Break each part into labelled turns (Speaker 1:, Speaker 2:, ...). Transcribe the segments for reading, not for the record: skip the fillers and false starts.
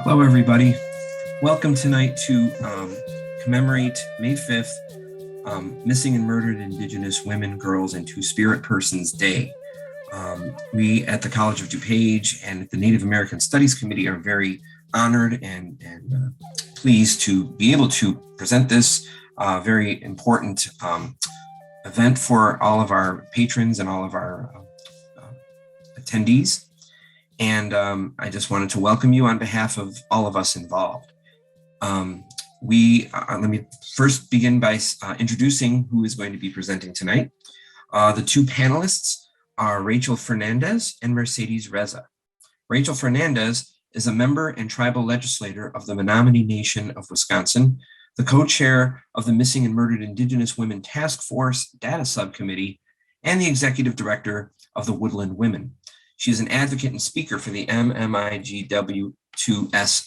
Speaker 1: Hello, everybody. Welcome tonight to commemorate May 5th, Missing and Murdered Indigenous Women, Girls, and Two-Spirit Persons Day. We at the College of DuPage and the Native American Studies Committee are very honored and pleased to be able to present this very important event for all of our patrons and all of our attendees. And I just wanted to welcome you on behalf of all of us involved. Let me first begin by introducing who is going to be presenting tonight. The two panelists are Rachel Fernandez and Mercedes Reza. Rachel Fernandez is a member and tribal legislator of the Menominee Nation of Wisconsin, the co-chair of the Missing and Murdered Indigenous Women Task Force Data Subcommittee, and the executive director of the Woodland Women. She is an advocate and speaker for the MMIW2S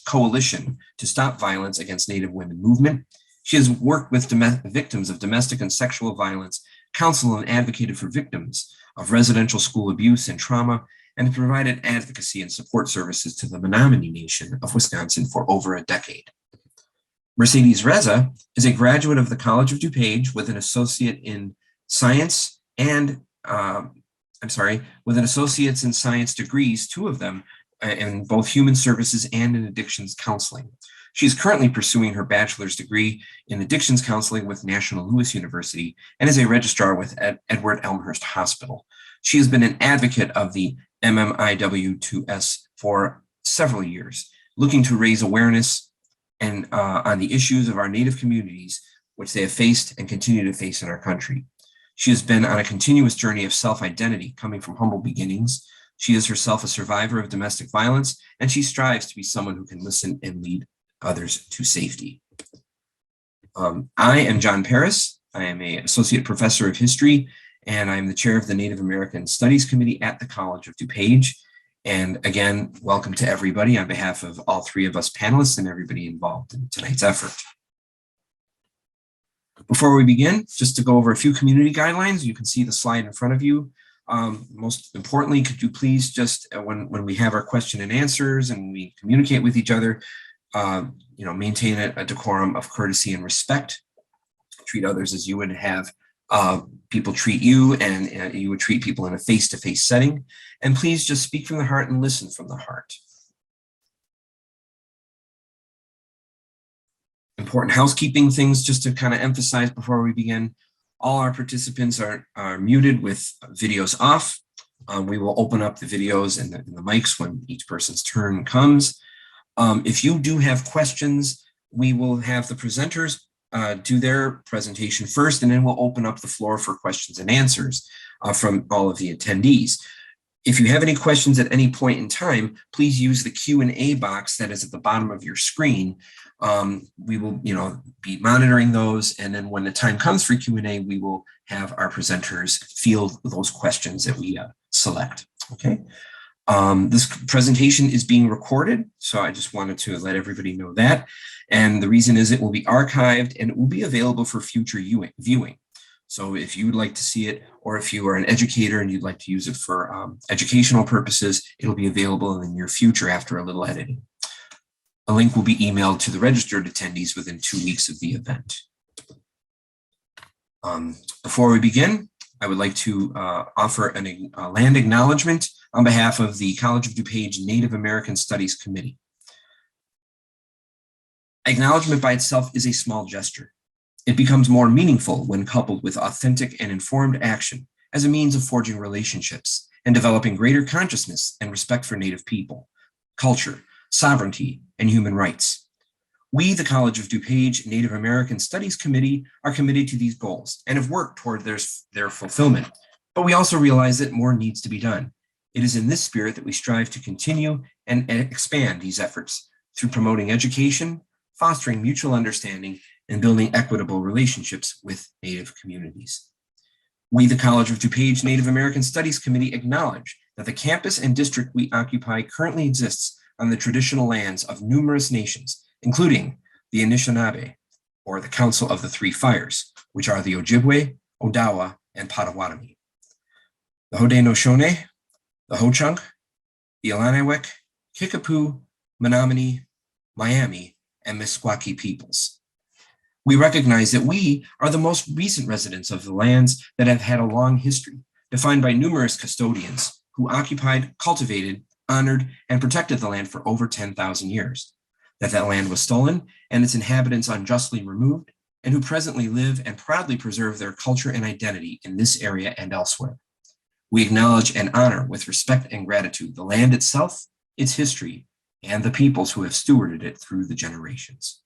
Speaker 1: Coalition to Stop Violence Against Native Women movement. She has worked with victims of domestic and sexual violence, counseled and advocated for victims of residential school abuse and trauma, and provided advocacy and support services to the Menominee Nation of Wisconsin for over a decade. Mercedes Reza is a graduate of the College of DuPage with an associate in science and with an associate's in science degrees, two of them in both human services and in addictions counseling. She is currently pursuing her bachelor's degree in addictions counseling with National Louis University and is a registrar with Edward Elmhurst Hospital. She has been an advocate of the MMIW2S for several years, looking to raise awareness and on the issues of our Native communities, which they have faced and continue to face in our country. She has been on a continuous journey of self-identity, coming from humble beginnings. She is herself a survivor of domestic violence, and she strives to be someone who can listen and lead others to safety. I am John Paris. I am an associate professor of history, and I'm the chair of the Native American Studies Committee at the College of DuPage. And again, welcome to everybody on behalf of all three of us panelists and everybody involved in tonight's effort. Before we begin, just to go over a few community guidelines, you can see the slide in front of you. Most importantly, could you please just, when we have our question and answers and we communicate with each other, maintain a decorum of courtesy and respect. Treat others as you would have people treat you, and you would treat people in a face-to-face setting. And please just speak from the heart and listen from the heart. Important housekeeping things just to kind of emphasize before we begin. All our participants are muted with videos off. We will open up the videos and the mics when each person's turn comes. If you do have questions, we will have the presenters do their presentation first, and then we'll open up the floor for questions and answers from all of the attendees. If you have any questions at any point in time, please use the Q&A box that is at the bottom of your screen. We will, be monitoring those, and then when the time comes for Q&A, we will have our presenters field those questions that we select. Okay. This presentation is being recorded, so I just wanted to let everybody know that. And the reason is it will be archived and it will be available for future viewing. So if you would like to see it, or if you are an educator and you'd like to use it for educational purposes, it'll be available in the near future after a little editing. A link will be emailed to the registered attendees within 2 weeks of the event. Before we begin, I would like to offer a land acknowledgement on behalf of the College of DuPage Native American Studies Committee. Acknowledgement by itself is a small gesture. It becomes more meaningful when coupled with authentic and informed action as a means of forging relationships and developing greater consciousness and respect for Native people, culture, sovereignty, and human rights. We, the College of DuPage Native American Studies Committee, are committed to these goals and have worked toward their fulfillment, but we also realize that more needs to be done. It is in this spirit that we strive to continue and expand these efforts through promoting education, fostering mutual understanding, and building equitable relationships with Native communities. We, the College of DuPage Native American Studies Committee, acknowledge that the campus and district we occupy currently exists on the traditional lands of numerous nations, including the Anishinaabe, or the Council of the Three Fires, which are the Ojibwe, Odawa, and Potawatomi. The Haudenosaunee, the Ho-Chunk, the Illiniwek, Kickapoo, Menominee, Miami, and Meskwaki peoples. We recognize that we are the most recent residents of the lands that have had a long history, defined by numerous custodians who occupied, cultivated, honored, and protected the land for over 10,000 years, that land was stolen and its inhabitants unjustly removed, and who presently live and proudly preserve their culture and identity in this area and elsewhere. We acknowledge and honor with respect and gratitude the land itself, its history, and the peoples who have stewarded it through the generations.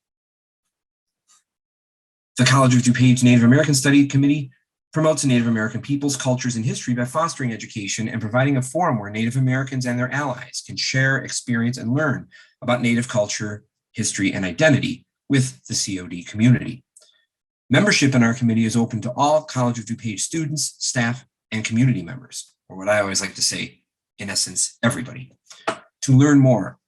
Speaker 1: The College of DuPage Native American Studies Committee promotes Native American peoples, cultures, and history by fostering education and providing a forum where Native Americans and their allies can share, experience, and learn about Native culture, history, and identity with the COD community. Membership in our committee is open to all College of DuPage students, staff, and community members, or what I always like to say, in essence, everybody. To learn more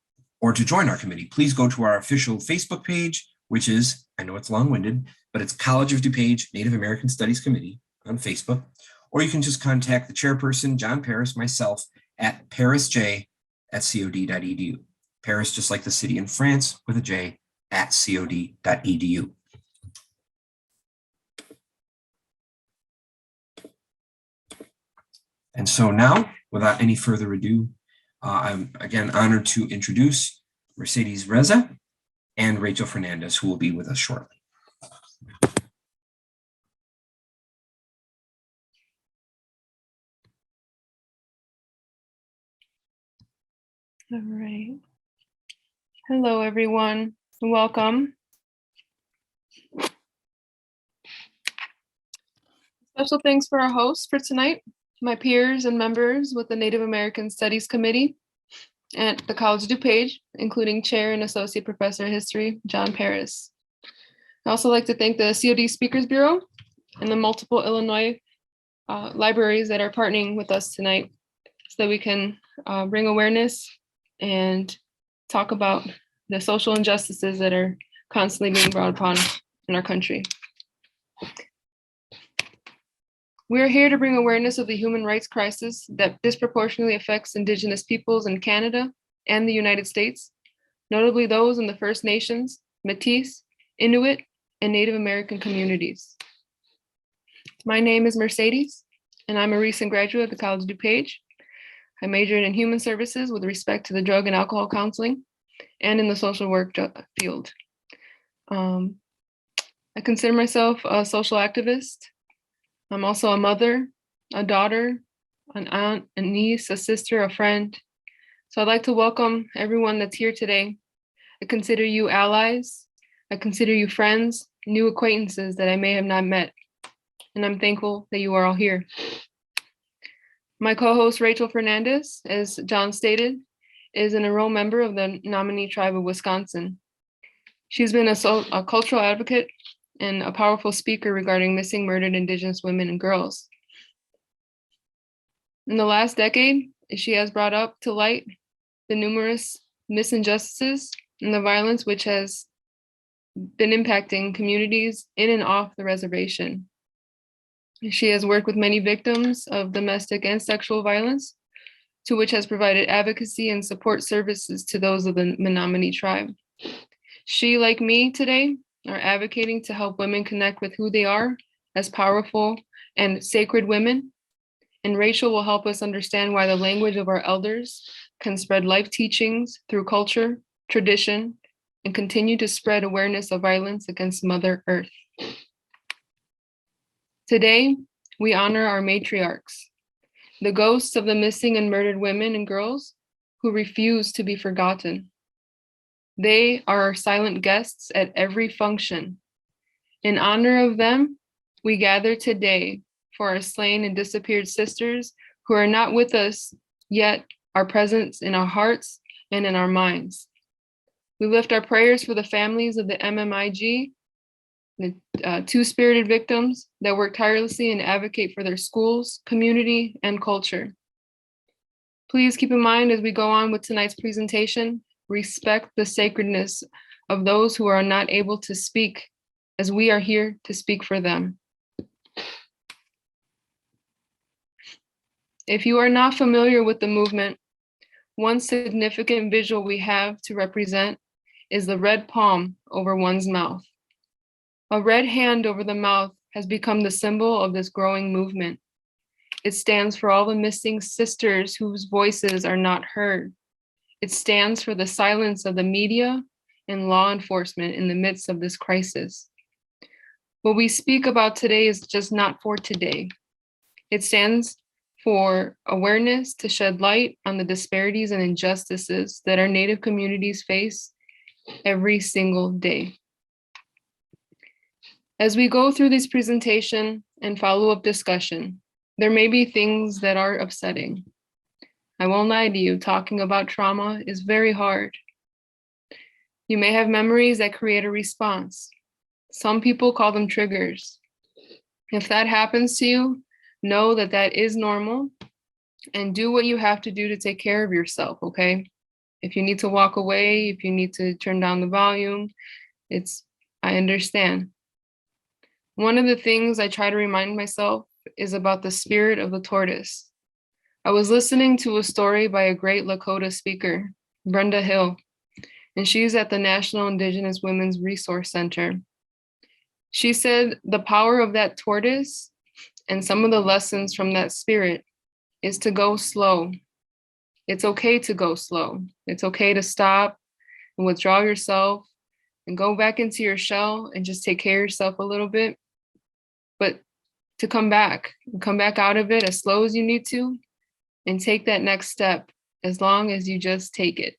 Speaker 1: or to join our committee, please go to our official Facebook page, which is, I know it's long-winded, but it's College of DuPage Native American Studies Committee on Facebook, or you can just contact the chairperson, John Paris, myself, at parisj@cod.edu. Paris, just like the city in France, with a J, at cod.edu. And so now, without any further ado, I'm again honored to introduce Mercedes Reza and Rachel Fernandez, who will be with us shortly.
Speaker 2: All right. Hello, everyone. Welcome. Special thanks for our hosts for tonight, my peers and members with the Native American Studies Committee at the College of DuPage, including Chair and Associate Professor of History, John Paris. I'd also like to thank the COD Speakers Bureau and the multiple Illinois libraries that are partnering with us tonight so that we can bring awareness and talk about the social injustices that are constantly being brought upon in our country. We are here to bring awareness of the human rights crisis that disproportionately affects Indigenous peoples in Canada and the United States, notably those in the First Nations, Métis, Inuit, and Native American communities. My name is Mercedes, and I'm a recent graduate of the College of DuPage. I majored in human services with respect to the drug and alcohol counseling and in the social work field. I consider myself a social activist. I'm also a mother, a daughter, an aunt, a niece, a sister, a friend. So I'd like to welcome everyone that's here today. I consider you allies. I consider you friends, new acquaintances that I may have not met. And I'm thankful that you are all here. My co-host, Rachel Fernandez, as John stated, is an enrolled member of the Nominee Tribe of Wisconsin. She's been a cultural advocate and a powerful speaker regarding missing, murdered Indigenous women and girls. In the last decade, she has brought up to light the numerous misinjustices and the violence which has been impacting communities in and off the reservation. She has worked with many victims of domestic and sexual violence, to which has provided advocacy and support services to those of the Menominee tribe. She, like me today, are advocating to help women connect with who they are as powerful and sacred women. And Rachel will help us understand why the language of our elders can spread life teachings through culture, tradition, and continue to spread awareness of violence against Mother Earth. Today, we honor our matriarchs, the ghosts of the missing and murdered women and girls who refuse to be forgotten. They are our silent guests at every function. In honor of them, we gather today for our slain and disappeared sisters who are not with us, yet are present in our hearts and in our minds. We lift our prayers for the families of the MMIG, the two-spirited victims that work tirelessly and advocate for their schools, community, and culture. Please keep in mind as we go on with tonight's presentation, respect the sacredness of those who are not able to speak, as we are here to speak for them. If you are not familiar with the movement, one significant visual we have to represent is the red palm over one's mouth. A red hand over the mouth has become the symbol of this growing movement. It stands for all the missing sisters whose voices are not heard. It stands for the silence of the media and law enforcement in the midst of this crisis. What we speak about today is just not for today. It stands for awareness to shed light on the disparities and injustices that our Native communities face every single day. As we go through this presentation and follow-up discussion, there may be things that are upsetting. I won't lie to you, talking about trauma is very hard. You may have memories that create a response. Some people call them triggers. If that happens to you, know that that is normal and do what you have to do to take care of yourself, okay? If you need to walk away, if you need to turn down the volume, I understand. One of the things I try to remind myself is about the spirit of the tortoise. I was listening to a story by a great Lakota speaker, Brenda Hill, and she's at the National Indigenous Women's Resource Center. She said the power of that tortoise and some of the lessons from that spirit is to go slow. It's okay to go slow. It's okay to stop and withdraw yourself and go back into your shell and just take care of yourself a little bit. But to come back out of it as slow as you need to and take that next step as long as you just take it.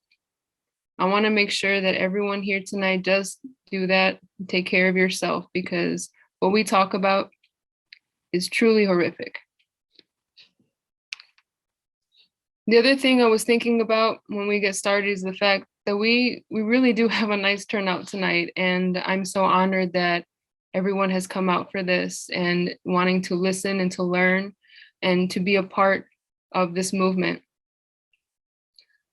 Speaker 2: I want to make sure that everyone here tonight does do that, take care of yourself, because what we talk about is truly horrific. The other thing I was thinking about when we get started is the fact that we really do have a nice turnout tonight, and I'm so honored that everyone has come out for this and wanting to listen and to learn and to be a part of this movement.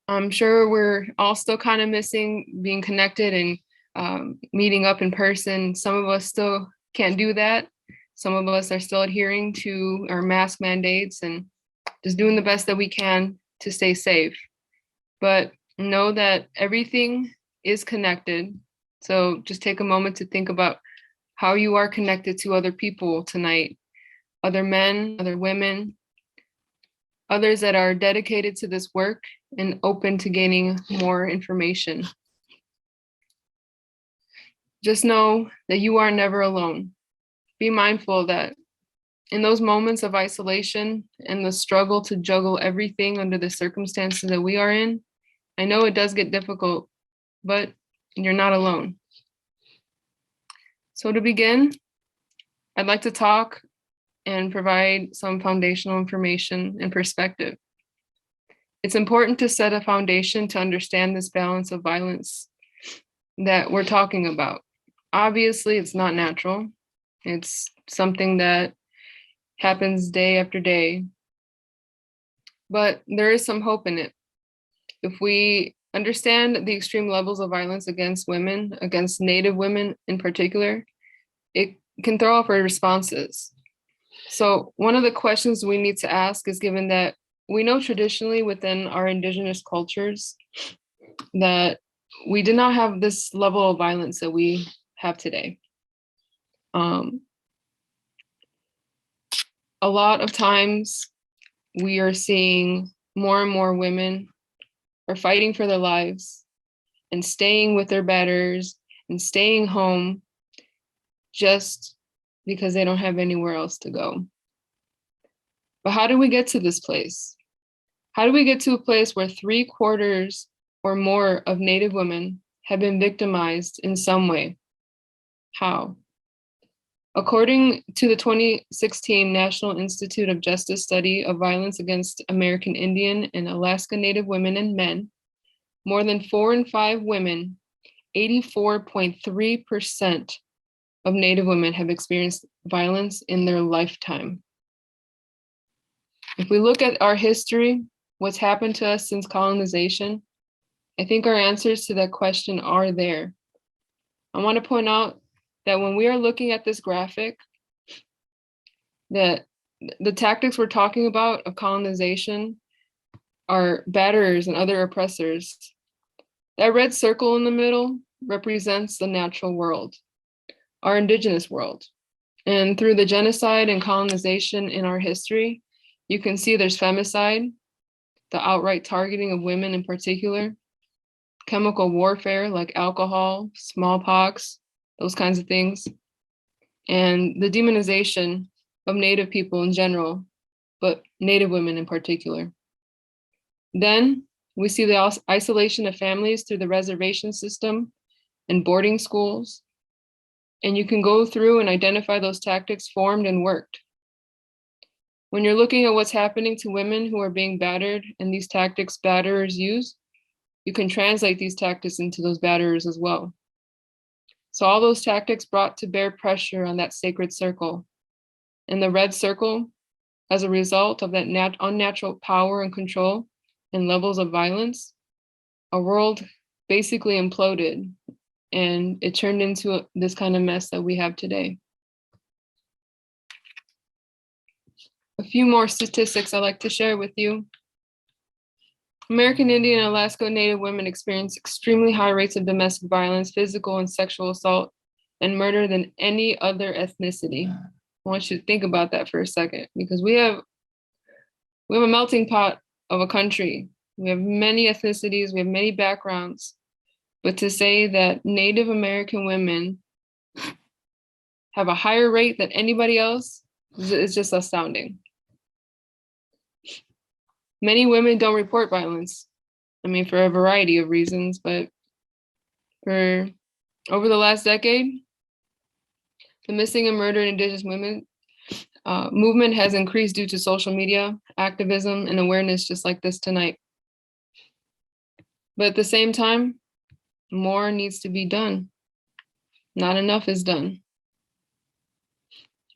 Speaker 2: I'm sure we're all still kind of missing being connected and meeting up in person. Some of us still can't do that. Some of us are still adhering to our mask mandates and just doing the best that we can to stay safe. But know that everything is connected. So just take a moment to think about how you are connected to other people tonight, other men, other women, others that are dedicated to this work and open to gaining more information. Just know that you are never alone. Be mindful that in those moments of isolation and the struggle to juggle everything under the circumstances that we are in, I know it does get difficult, but you're not alone. So to begin, I'd like to talk and provide some foundational information and perspective. It's important to set a foundation to understand this balance of violence that we're talking about. Obviously, it's not natural. It's something that happens day after day, but there is some hope in it. If we understand the extreme levels of violence against women, against Native women in particular, it can throw off our responses. So one of the questions we need to ask is, given that we know traditionally within our Indigenous cultures that we did not have this level of violence that we have today. A lot of times we are seeing more and more women are fighting for their lives and staying with their betters and staying home just because they don't have anywhere else to go. But how do we get to this place? How do we get to a place where 3/4 or more of Native women have been victimized in some way? How? According to the 2016 National Institute of Justice study of violence against American Indian and Alaska Native women and men, more than 4 in 5 women, 84.3% of Native women have experienced violence in their lifetime. If we look at our history, what's happened to us since colonization, I think our answers to that question are there. I want to point out that when we are looking at this graphic, that the tactics we're talking about of colonization are batterers and other oppressors That red circle in the middle represents the natural world, our indigenous world. And through the genocide and colonization in our history, you can see there's femicide, the outright targeting of women in particular, chemical warfare like alcohol, smallpox, those kinds of things, and the demonization of Native people in general, but Native women in particular. Then we see the isolation of families through the reservation system and boarding schools. And you can go through and identify those tactics formed and worked. When you're looking at what's happening to women who are being battered and these tactics batterers use, you can translate these tactics into those batterers as well. So all those tactics brought to bear pressure on that sacred circle. And the red circle, as a result of that unnatural power and control and levels of violence, our world basically imploded and it turned into this kind of mess that we have today. A few more statistics I'd like to share with you. American Indian and Alaska Native women experience extremely high rates of domestic violence, physical and sexual assault, and murder than any other ethnicity. I want you to think about that for a second, because we have a melting pot of a country. We have many ethnicities, we have many backgrounds, but to say that Native American women have a higher rate than anybody else is just astounding. Many women don't report violence. I mean, for a variety of reasons, but over the last decade, the missing and murdered Indigenous women movement has increased due to social media, activism, and awareness just like this tonight. But at the same time, more needs to be done. Not enough is done.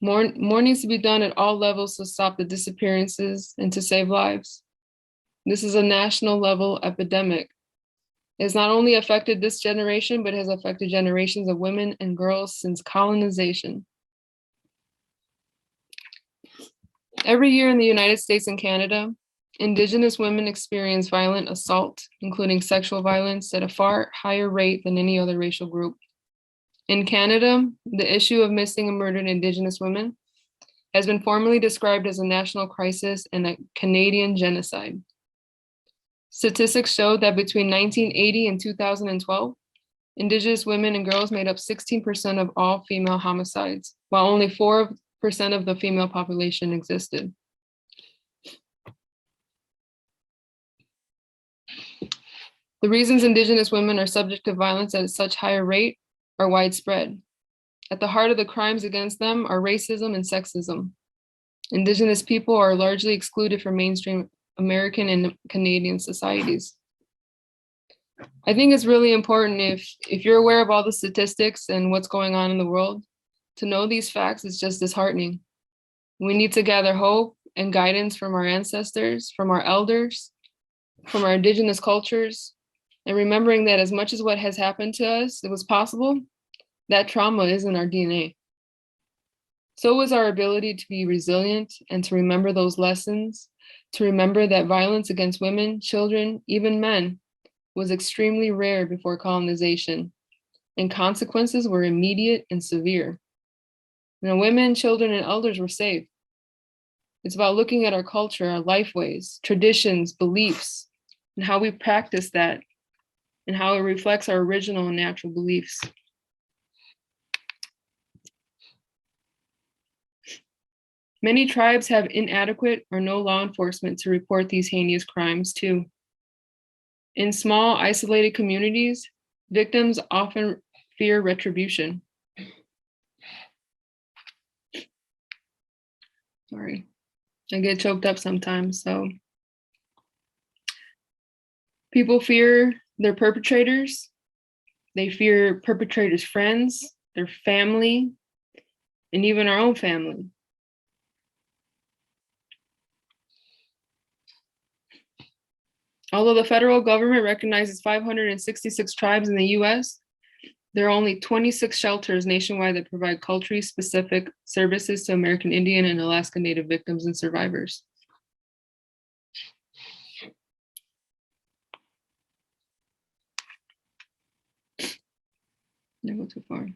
Speaker 2: More needs to be done at all levels to stop the disappearances and to save lives. This is a national level epidemic. It's not only affected this generation, but has affected generations of women and girls since colonization. Every year in the United States and Canada, Indigenous women experience violent assault, including sexual violence, at a far higher rate than any other racial group. In Canada, the issue of missing and murdered Indigenous women has been formally described as a national crisis and a Canadian genocide. Statistics show that between 1980 and 2012, Indigenous women and girls made up 16% of all female homicides, while only 4% of the female population existed. The reasons Indigenous women are subject to violence at such higher rate are widespread. At the heart of the crimes against them are racism and sexism. Indigenous people are largely excluded from mainstream American and Canadian societies. I think it's really important if you're aware of all the statistics and what's going on in the world, to know these facts is just disheartening. We need to gather hope and guidance from our ancestors, from our elders, from our Indigenous cultures, and remembering that as much as what has happened to us, it was possible, that trauma is in our DNA. So is our ability to be resilient and to remember those lessons, to remember that violence against women, children, even men, was extremely rare before colonization, and consequences were immediate and severe. Now, women, children, and elders were safe. It's about looking at our culture, our life ways, traditions, beliefs, and how we practice that, and how it reflects our original and natural beliefs. Many tribes have inadequate or no law enforcement to report these heinous crimes too. In small, isolated communities, victims often fear retribution. Sorry, I get choked up sometimes, so. People fear their perpetrators. They fear perpetrators' friends, their family, and even our own family. Although the federal government recognizes 566 tribes in the US, there are only 26 shelters nationwide that provide culturally specific services to American Indian and Alaska Native victims and survivors. Never go too far.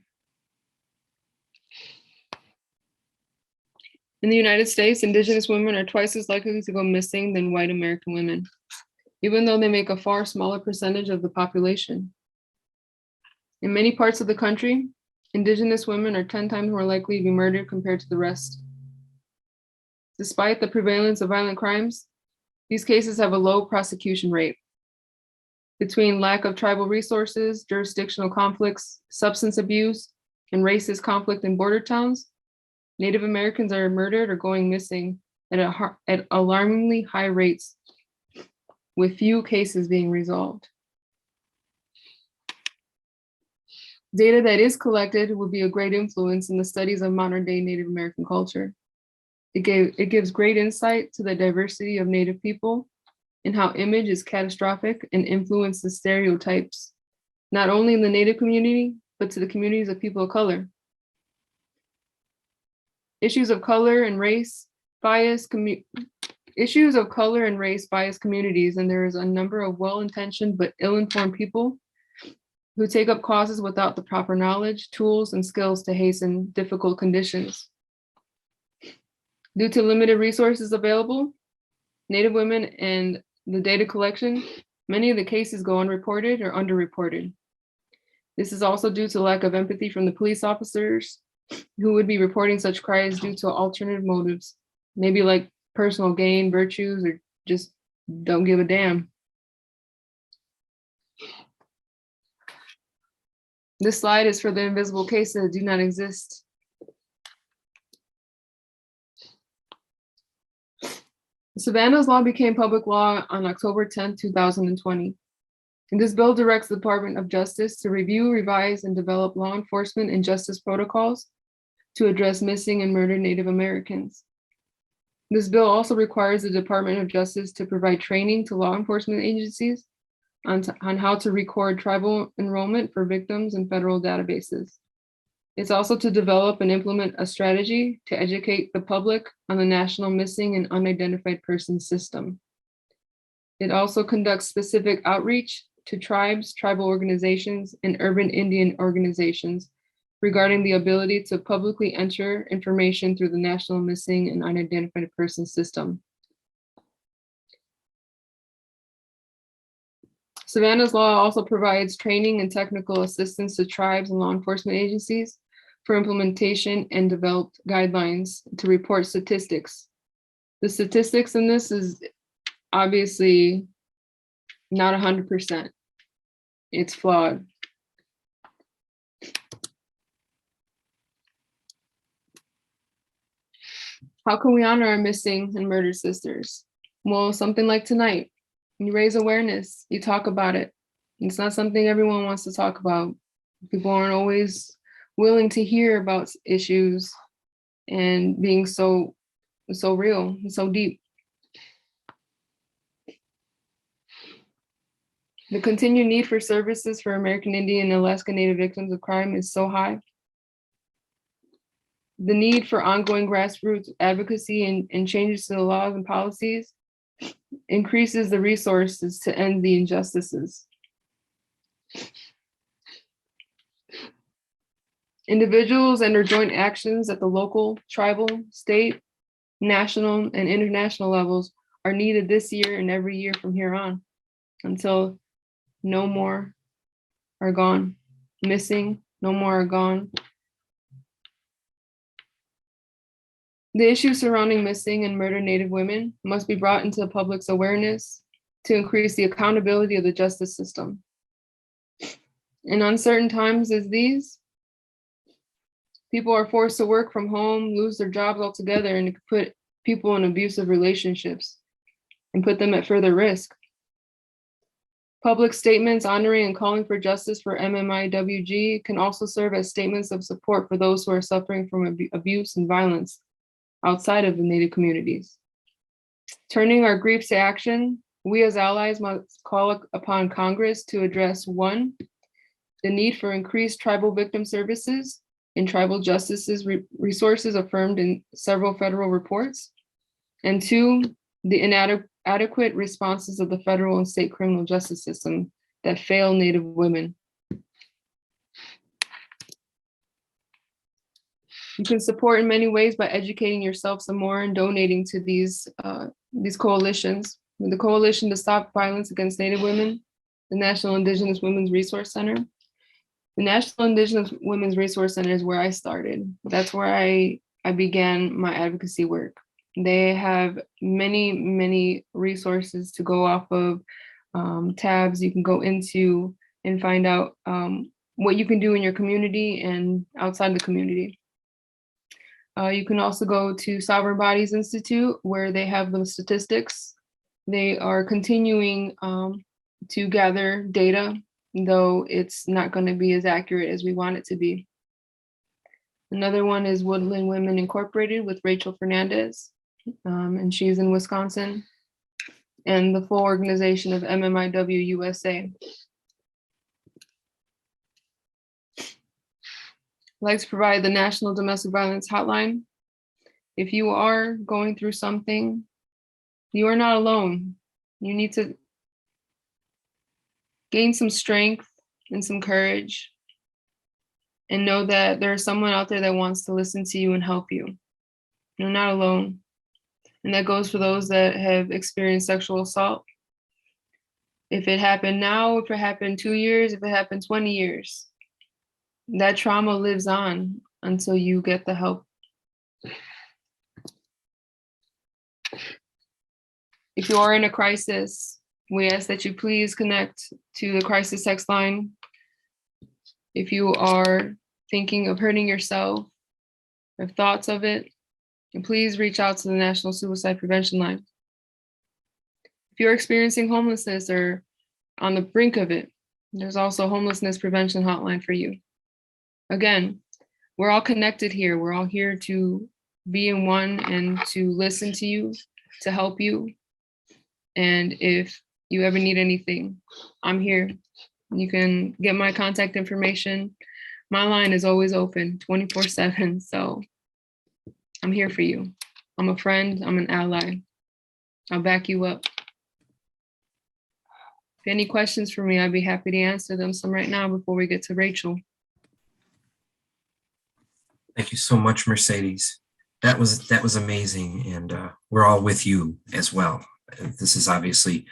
Speaker 2: In the United States, Indigenous women are twice as likely to go missing than white American women, even though they make a far smaller percentage of the population. In many parts of the country, Indigenous women are 10 times more likely to be murdered compared to the rest. Despite the prevalence of violent crimes, these cases have a low prosecution rate. Between lack of tribal resources, jurisdictional conflicts, substance abuse, and racist conflict in border towns, Native Americans are murdered or going missing at alarmingly high rates, with few cases being resolved. Data that is collected would be a great influence in the studies of modern day Native American culture. It gives great insight to the diversity of Native people and how image is catastrophic and influences stereotypes, not only in the Native community, but to the communities of people of color. Issues of color and race bias communities, and there is a number of well-intentioned but ill-informed people who take up causes without the proper knowledge, tools, and skills to hasten difficult conditions. Due to limited resources available, Native women and the data collection, many of the cases go unreported or underreported. This is also due to lack of empathy from the police officers who would be reporting such crimes due to alternative motives, maybe like personal gain, virtues, or just don't give a damn. This slide is for the invisible cases that do not exist. The Savannahs Law became public law on October 10, 2020. And this bill directs the Department of Justice to review, revise, and develop law enforcement and justice protocols to address missing and murdered Native Americans. This bill also requires the Department of Justice to provide training to law enforcement agencies on how to record tribal enrollment for victims in federal databases. It's also to develop and implement a strategy to educate the public on the National Missing and Unidentified Persons System. It also conducts specific outreach to tribes, tribal organizations, and urban Indian organizations regarding the ability to publicly enter information through the National Missing and Unidentified Persons System. Savannahs Law also provides training and technical assistance to tribes and law enforcement agencies for implementation and developed guidelines to report statistics. The statistics in this is obviously not 100%. It's flawed. How can we honor our missing and murdered sisters? Well, something like tonight. You raise awareness, you talk about it. It's not something everyone wants to talk about. People aren't always willing to hear about issues and being so real and so deep. The continued need for services for American Indian and Alaska Native victims of crime is so high. The need for ongoing grassroots advocacy and changes to the laws and policies increases the resources to end the injustices. Individuals and their joint actions at the local, tribal, state, national, and international levels are needed this year and every year from here on until no more are gone. Missing, no more are gone. The issues surrounding missing and murdered Native women must be brought into the public's awareness to increase the accountability of the justice system. In uncertain times as these, people are forced to work from home, lose their jobs altogether, and it could put people in abusive relationships and put them at further risk. Public statements honoring and calling for justice for MMIWG can also serve as statements of support for those who are suffering from abuse and violence outside of the Native communities. Turning our griefs to action, we as allies must call upon Congress to address 1, the need for increased tribal victim services and tribal justices resources affirmed in several federal reports, and 2, the inadequate responses of the federal and state criminal justice system that fail Native women. You can support in many ways by educating yourself some more and donating to these coalitions. The Coalition to Stop Violence Against Native Women, the National Indigenous Women's Resource Center. The National Indigenous Women's Resource Center is where I started. That's where I began my advocacy work. They have many, many resources to go off of, tabs you can go into and find out what you can do in your community and outside the community. You can also go to Sovereign Bodies Institute, where they have the statistics. They are continuing to gather data, though it's not going to be as accurate as we want it to be. Another one is Woodland Women Incorporated with Rachel Fernandez, and she's in Wisconsin, and the full organization of MMIW USA. I'd like to provide the National Domestic Violence Hotline. If you are going through something, you are not alone. You need to gain some strength and some courage and know that there's someone out there that wants to listen to you and help you. You're not alone. And that goes for those that have experienced sexual assault. If it happened now, if it happened 2 years, if it happened 20 years, that trauma lives on until you get the help. If you are in a crisis, we ask that you please connect to the crisis text line. If you are thinking of hurting yourself, have thoughts of it, and please reach out to the National Suicide Prevention Line. If you're experiencing homelessness or on the brink of it, there's also a homelessness prevention hotline for you. Again, we're all connected here. We're all here to be in one and to listen to you, to help you. And if you ever need anything, I'm here. You can get my contact information. My line is always open 24/7. So I'm here for you. I'm a friend, I'm an ally. I'll back you up. If any questions for me, I'd be happy to answer them some right now before we get to Rachel.
Speaker 1: Thank you so much, Mercedes. That was amazing, and we're all with you as well. This is obviously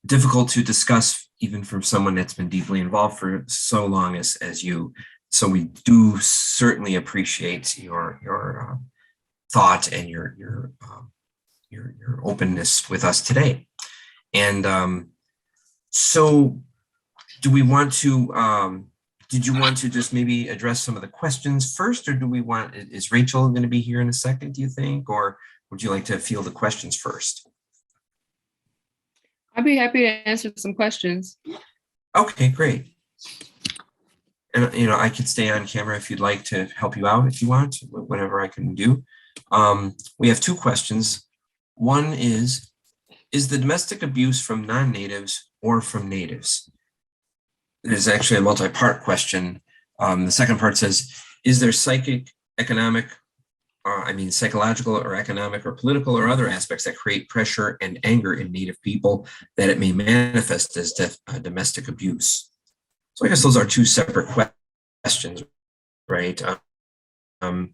Speaker 1: difficult to discuss, even from someone that's been deeply involved for so long as you. So we do certainly appreciate your thought and your openness with us today. And so, do we want to? Did you want to just maybe address some of the questions first, or do we want? Is Rachel going to be here in a second? Do you think, or would you like to field the questions first?
Speaker 2: I'd be happy to answer some questions.
Speaker 1: Okay, great. And I could stay on camera if you'd like to help you out if you want, whatever I can do. We have two questions. One is the domestic abuse from non-natives or from natives? There's actually a multi-part question. The second part says, is there psychological or economic or political or other aspects that create pressure and anger in Native people that it may manifest as domestic abuse? So I guess those are two separate questions, right? From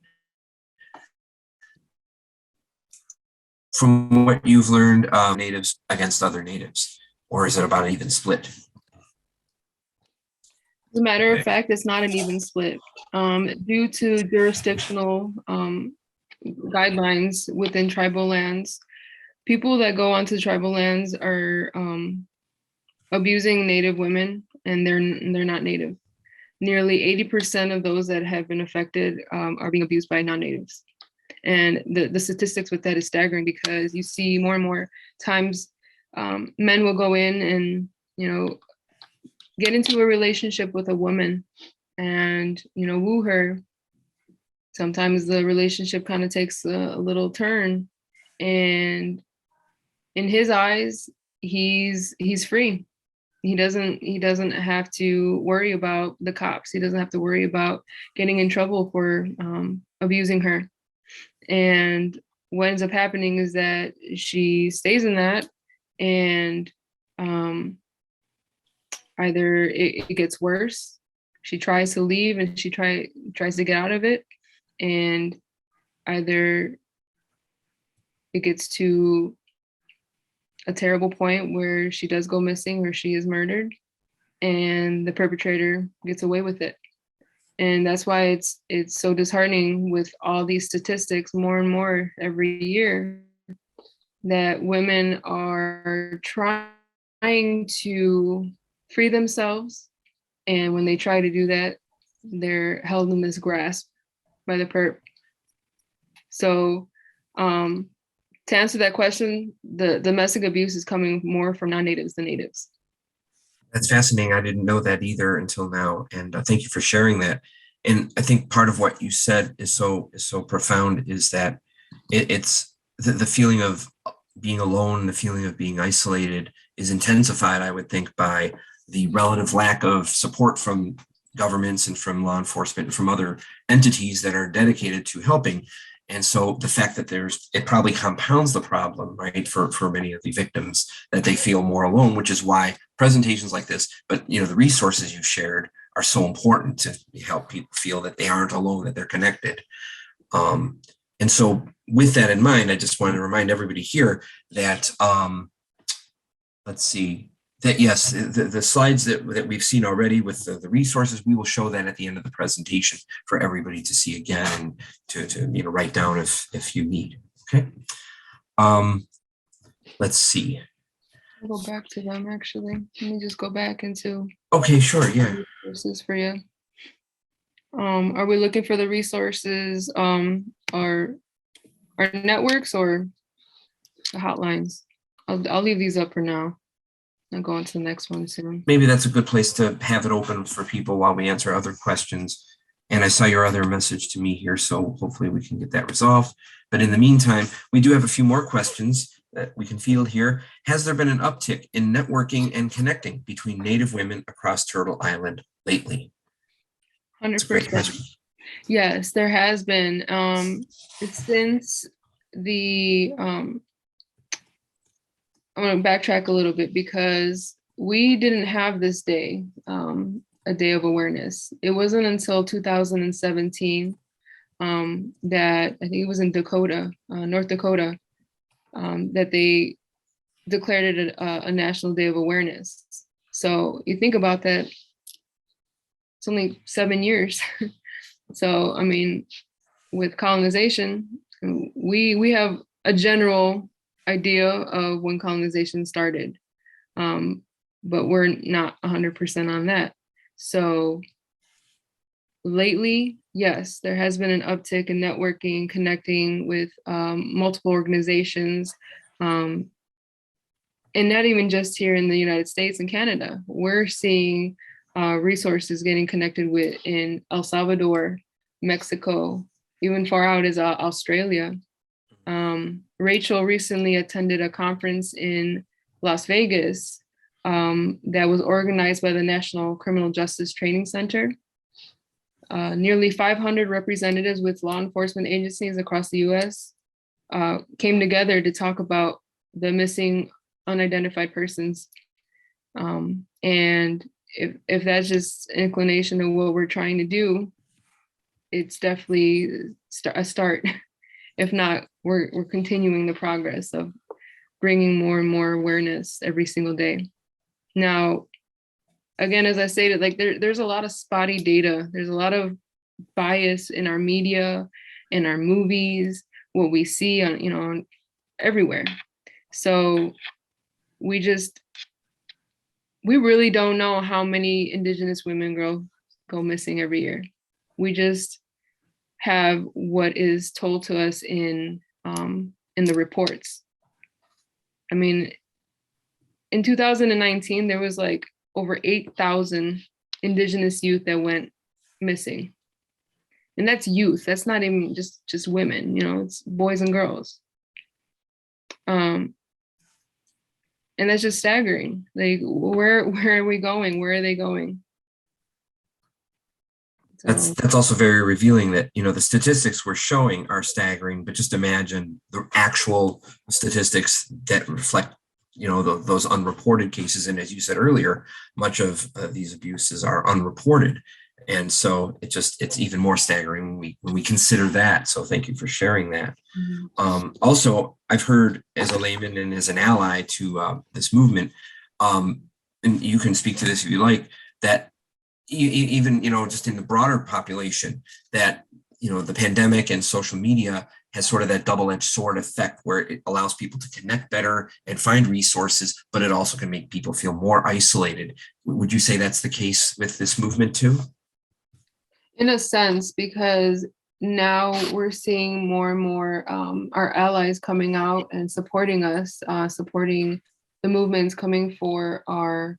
Speaker 1: what you've learned, natives against other natives, or is it about an even split?
Speaker 2: As a matter of fact, it's not an even split. Due to jurisdictional guidelines within tribal lands, people that go onto tribal lands are abusing Native women, and they're not Native. Nearly 80% of those that have been affected are being abused by non-natives. And the statistics with that is staggering, because you see more and more times men will go in and, get into a relationship with a woman and, woo her. Sometimes the relationship kind of takes a little turn, and in his eyes, he's free. He doesn't have to worry about the cops. He doesn't have to worry about getting in trouble for abusing her. And what ends up happening is that she stays in that, and either it gets worse, she tries to leave and she tries to get out of it, and either it gets to a terrible point where she does go missing or she is murdered and the perpetrator gets away with it. And that's why it's so disheartening with all these statistics more and more every year that women are trying to free themselves. And when they try to do that, they're held in this grasp by the perp. So to answer that question, the domestic abuse is coming more from non-natives than natives.
Speaker 1: That's fascinating. I didn't know that either until now. And thank you for sharing that. And I think part of what you said is so profound is that it's the feeling of being alone, the feeling of being isolated is intensified, I would think, by the relative lack of support from governments and from law enforcement and from other entities that are dedicated to helping. And so the fact that it probably compounds the problem, right, for many of the victims, that they feel more alone, which is why presentations like this, but the resources you've shared are so important to help people feel that they aren't alone, that they're connected. And so with that in mind, I just wanted to remind everybody here that, let's see, that yes, the slides that we've seen already with the resources, we will show that at the end of the presentation for everybody to see again and to write down if you need. Okay. Let's see.
Speaker 2: I'll go back to them actually. Let me just go back into.
Speaker 1: Okay, sure, yeah.
Speaker 2: Resources for you. Are we looking for the resources, our networks or the hotlines? I'll leave these up for now. I'll go on to the next one soon.
Speaker 1: Maybe that's a good place to have it open for people while we answer other questions. And I saw your other message to me here, so hopefully we can get that resolved. But in the meantime, we do have a few more questions that we can field here. Has there been an uptick in networking and connecting between Native women across Turtle Island lately?
Speaker 2: 100%. Yes, there has been. Since the I'm going to backtrack a little bit because we didn't have this day, a day of awareness. It wasn't until 2017 that I think it was in Dakota, North Dakota, that they declared it a National Day of Awareness. So you think about that, it's only 7 years. So, I mean, with colonization, we have a general idea of when colonization started, but we're not 100% on that. So lately, yes, there has been an uptick in networking, connecting with multiple organizations, and not even just here in the United States and Canada. We're seeing resources getting connected with in El Salvador, Mexico, even far out as Australia. Rachel recently attended a conference in Las Vegas that was organized by the National Criminal Justice Training Center. Nearly 500 representatives with law enforcement agencies across the US came together to talk about the missing unidentified persons. And if that's just an inclination of what we're trying to do, it's definitely a start. If not, we're continuing the progress of bringing more and more awareness every single day. Now, again, as I stated, like there's a lot of spotty data. There's a lot of bias in our media, in our movies, what we see on, everywhere. So we really don't know how many Indigenous women go missing every year. We just have what is told to us in the reports. I mean, in 2019, there was like over 8,000 Indigenous youth that went missing. And that's youth. That's not even just women, it's boys and girls. And that's just staggering. Like, where are we going? Where are they going?
Speaker 1: That's also very revealing that, the statistics we're showing are staggering, but just imagine the actual statistics that reflect, those unreported cases. And as you said earlier, much of these abuses are unreported. And so it's even more staggering when we consider that. So thank you for sharing that. Also, I've heard as a layman and as an ally to this movement, and you can speak to this if you like, that even, just in the broader population, that, the pandemic and social media has sort of that double-edged sword effect where it allows people to connect better and find resources, but it also can make people feel more isolated. Would you say that's the case with this movement too?
Speaker 2: In a sense, because now we're seeing more and more our allies coming out and supporting us, supporting the movements, coming for our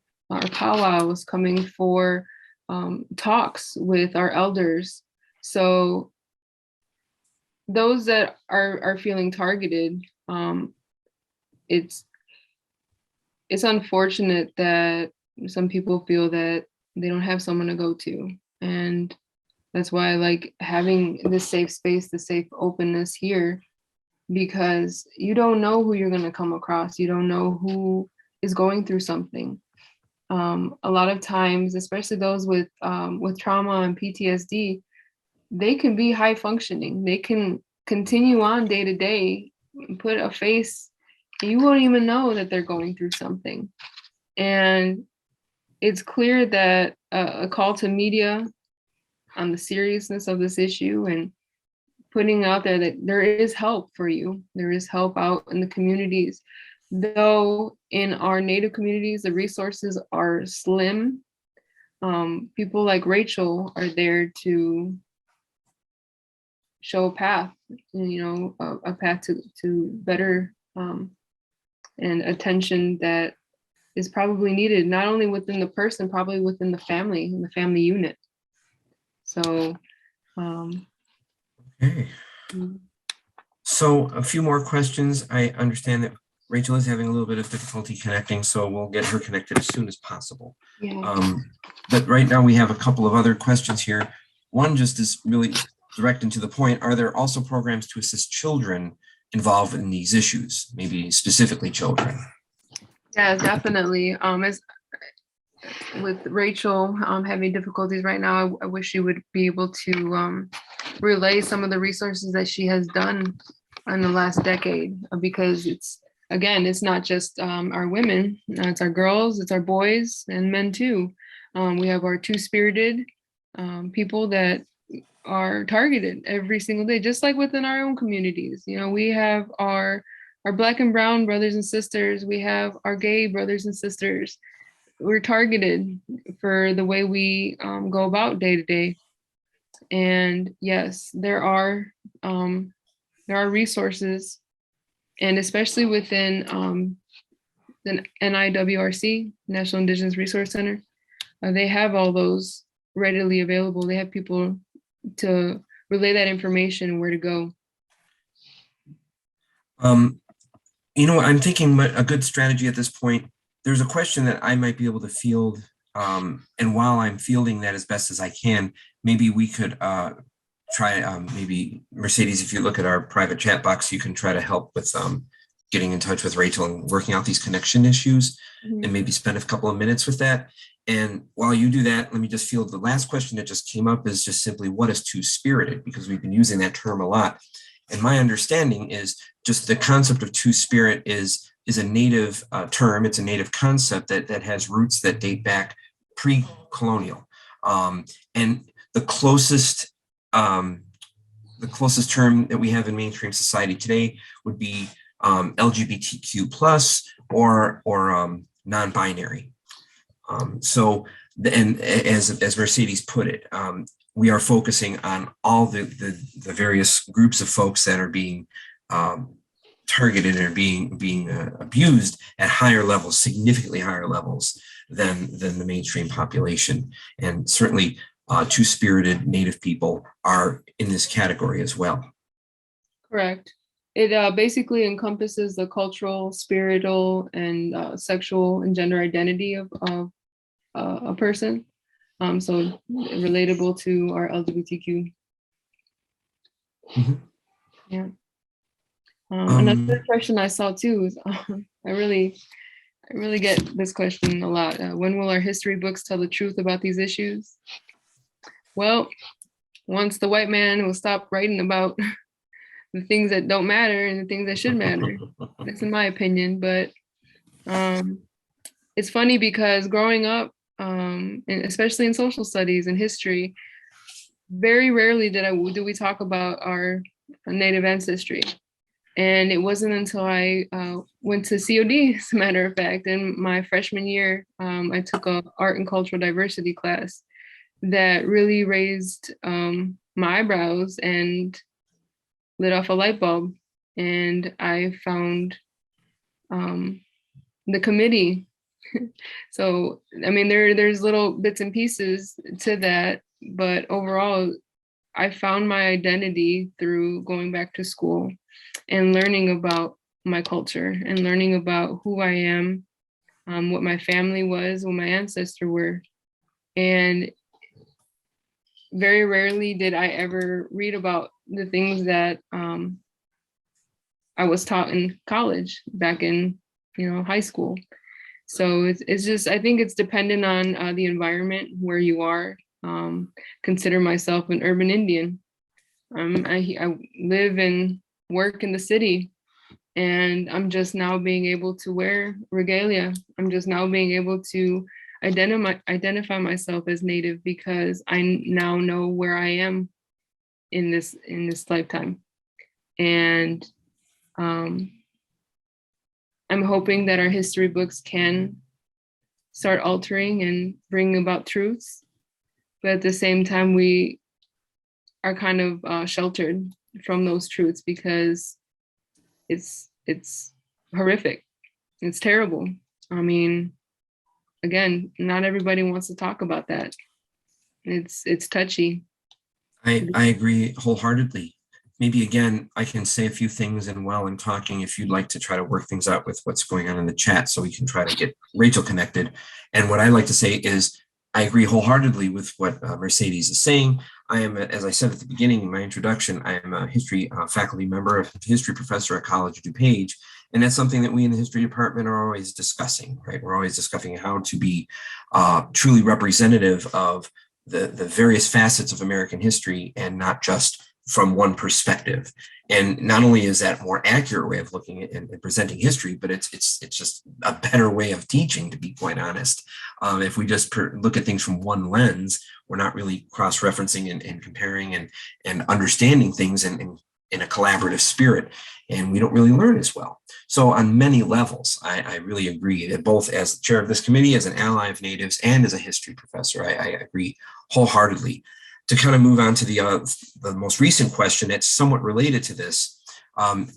Speaker 2: powwows, coming for talks with our elders. So those that are feeling targeted, it's unfortunate that some people feel that they don't have someone to go to. And that's why I like having this safe space, the safe openness here, because you don't know who you're going to come across. You don't know who is going through something. A lot of times, especially those with trauma and PTSD, they can be high functioning. They can continue on day to day, put a face, and you won't even know that they're going through something. And it's clear that a call to media on the seriousness of this issue and putting out there that there is help for you. There is help out in the communities. Though in our Native communities, the resources are slim. People like Rachel are there to show a path, a path to better and attention that is probably needed, not only within the person, probably within the family and the family unit. So,
Speaker 1: Okay. So a few more questions. I understand that Rachel is having a little bit of difficulty connecting, so we'll get her connected as soon as possible.
Speaker 2: yeah.
Speaker 1: But right now we have a couple of other questions here. One just is really direct and to the point. Are there also programs to assist children involved in these issues, maybe specifically children?
Speaker 2: Yeah, definitely. As with Rachel having difficulties right now, I wish she would be able to relay some of the resources that she has done in the last decade, because it's not just our women, it's our girls, it's our boys and men too. We have our two-spirited people that are targeted every single day, just like within our own communities. We have our Black and brown brothers and sisters, we have our gay brothers and sisters. We're targeted for the way we go about day to day. And yes, there are resources, and especially within the NIWRC, National Indigenous Resource Center, they have all those readily available. They have people to relay that information, where to go.
Speaker 1: I'm thinking a good strategy at this point. There's a question that I might be able to field, and while I'm fielding that as best as I can, maybe we could try, maybe Mercedes, if you look at our private chat box, you can try to help with getting in touch with Rachel and working out these connection issues, and maybe spend a couple of minutes with that. And while you do that, let me just field the last question that just came up is just simply, what is two-spirited? Because we've been using that term a lot. And my understanding is just the concept of two-spirit is a native term. It's a native concept that has roots that date back pre-colonial. And the closest term that we have in mainstream society today would be LGBTQ plus or non-binary. So, and as Mercedes put it, we are focusing on all the various groups of folks that are being targeted and being abused at higher levels, significantly higher levels than the mainstream population. And certainly two-spirited Native people are in this category as well. Correct.
Speaker 2: It basically encompasses the cultural, spiritual, and sexual and gender identity of a person. So relatable to our LGBTQ. Yeah. Another question I saw too is, I really get this question a lot. When will our history books tell the truth about these issues? Well, once the white man will stop writing about the things that don't matter and the things that should matter. That's in my opinion. But it's funny because growing up, and especially in social studies and history, very rarely do we talk about our Native ancestry. And it wasn't until I went to COD, as a matter of fact, in my freshman year, I took a art and cultural diversity class that really raised my eyebrows and lit off a light bulb. And I found the committee. So, I mean, there's little bits and pieces to that, but overall, I found my identity through going back to school and learning about my culture and learning about who I am, what my family was, what my ancestors were. And very rarely did I ever read about the things that I was taught in college back in, high school. So it's just, I think it's dependent on the environment where you are. Consider myself an urban Indian. I live and work in the city, and I'm just now being able to wear regalia. I'm just now being able to identify myself as Native because I now know where I am in this lifetime. And I'm hoping that our history books can start altering and bring about truths, but at the same time, we are kind of sheltered from those truths because it's horrific. It's terrible. I mean, again, not everybody wants to talk about that. It's touchy.
Speaker 1: I agree wholeheartedly. Maybe again, I can say a few things and while I'm talking, if you'd like to try to work things out with what's going on in the chat so we can try to get Rachel connected. And what I like to say is I agree wholeheartedly with what Mercedes is saying. I am, as I said at the beginning in my introduction, I am a history faculty member, a history professor at College of DuPage. And that's something that we in the history department are always discussing, right? We're always discussing how to be truly representative of the various facets of American history and not just from one perspective. And not only is that a more accurate way of looking at and presenting history, but it's just a better way of teaching, to be quite honest. If we just look at things from one lens, we're not really cross-referencing and comparing and understanding things in a collaborative spirit, and we don't really learn as well. So on many levels, I really agree that both as the chair of this committee, as an ally of Natives, and as a history professor, I agree wholeheartedly. To kind of move on to the most recent question that's somewhat related to this,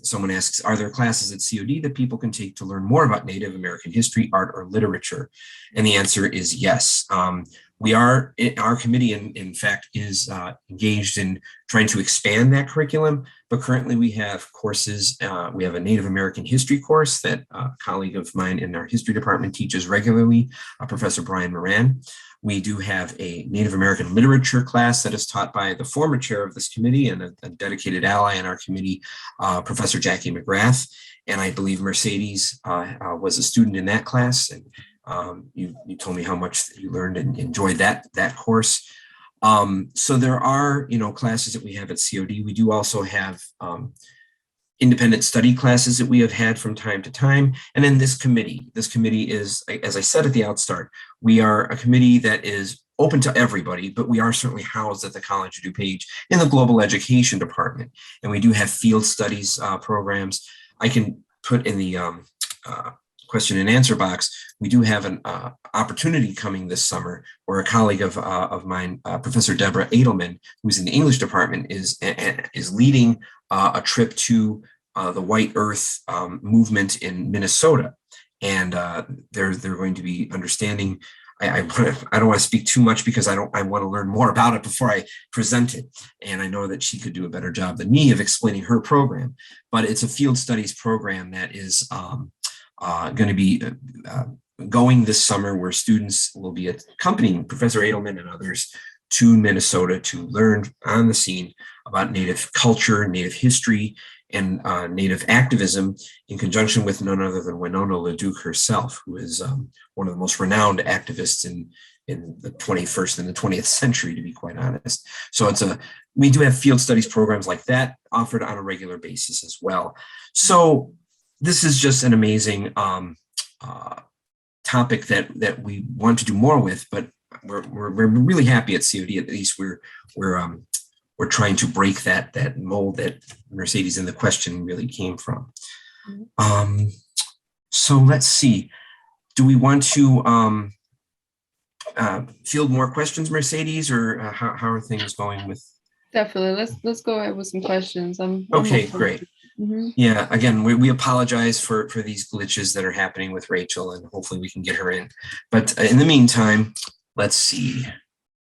Speaker 1: someone asks, are there classes at COD that people can take to learn more about Native American history, art, or literature? And the answer is yes. Our committee, in fact, is engaged in trying to expand that curriculum, but currently we have courses. We have a Native American history course that a colleague of mine in our history department teaches regularly, Professor Brian Moran. We do have a Native American literature class that is taught by the former chair of this committee and a dedicated ally in our committee, Professor Jackie McGrath. And I believe Mercedes was a student in that class. And you told me how much you learned and enjoyed that course. So there are, classes that we have at COD. We do also have independent study classes that we have had from time to time. And then this committee is, as I said at the outstart, we are a committee that is open to everybody, but we are certainly housed at the College of DuPage in the Global Education Department. And we do have field studies programs. I can put in the question and answer box. We do have an opportunity coming this summer where a colleague of mine, Professor Deborah Edelman, who's in the English department, is leading a trip to the White Earth movement in Minnesota. And they're going to be understanding. I don't want to speak too much because I want to learn more about it before I present it. And I know that she could do a better job than me of explaining her program. But it's a field studies program that is going to be going this summer, where students will be accompanying Professor Edelman and others to Minnesota to learn on the scene about Native culture, Native history, and Native activism, in conjunction with none other than Winona LaDuke herself, who is one of the most renowned activists in in the 21st and the 20th century, to be quite honest. So we do have field studies programs like that offered on a regular basis as well. So this is just an amazing topic that we want to do more with, but we're really happy at COD. At least we're trying to break that mold that Mercedes in the question really came from. So let's see. Do we want to field more questions, Mercedes, or how are things going with?
Speaker 2: Definitely. Let's go ahead with some questions.
Speaker 1: Okay, great.
Speaker 2: Mm-hmm.
Speaker 1: Yeah, again, we apologize for these glitches that are happening with Rachel, and hopefully we can get her in. But in the meantime, let's see.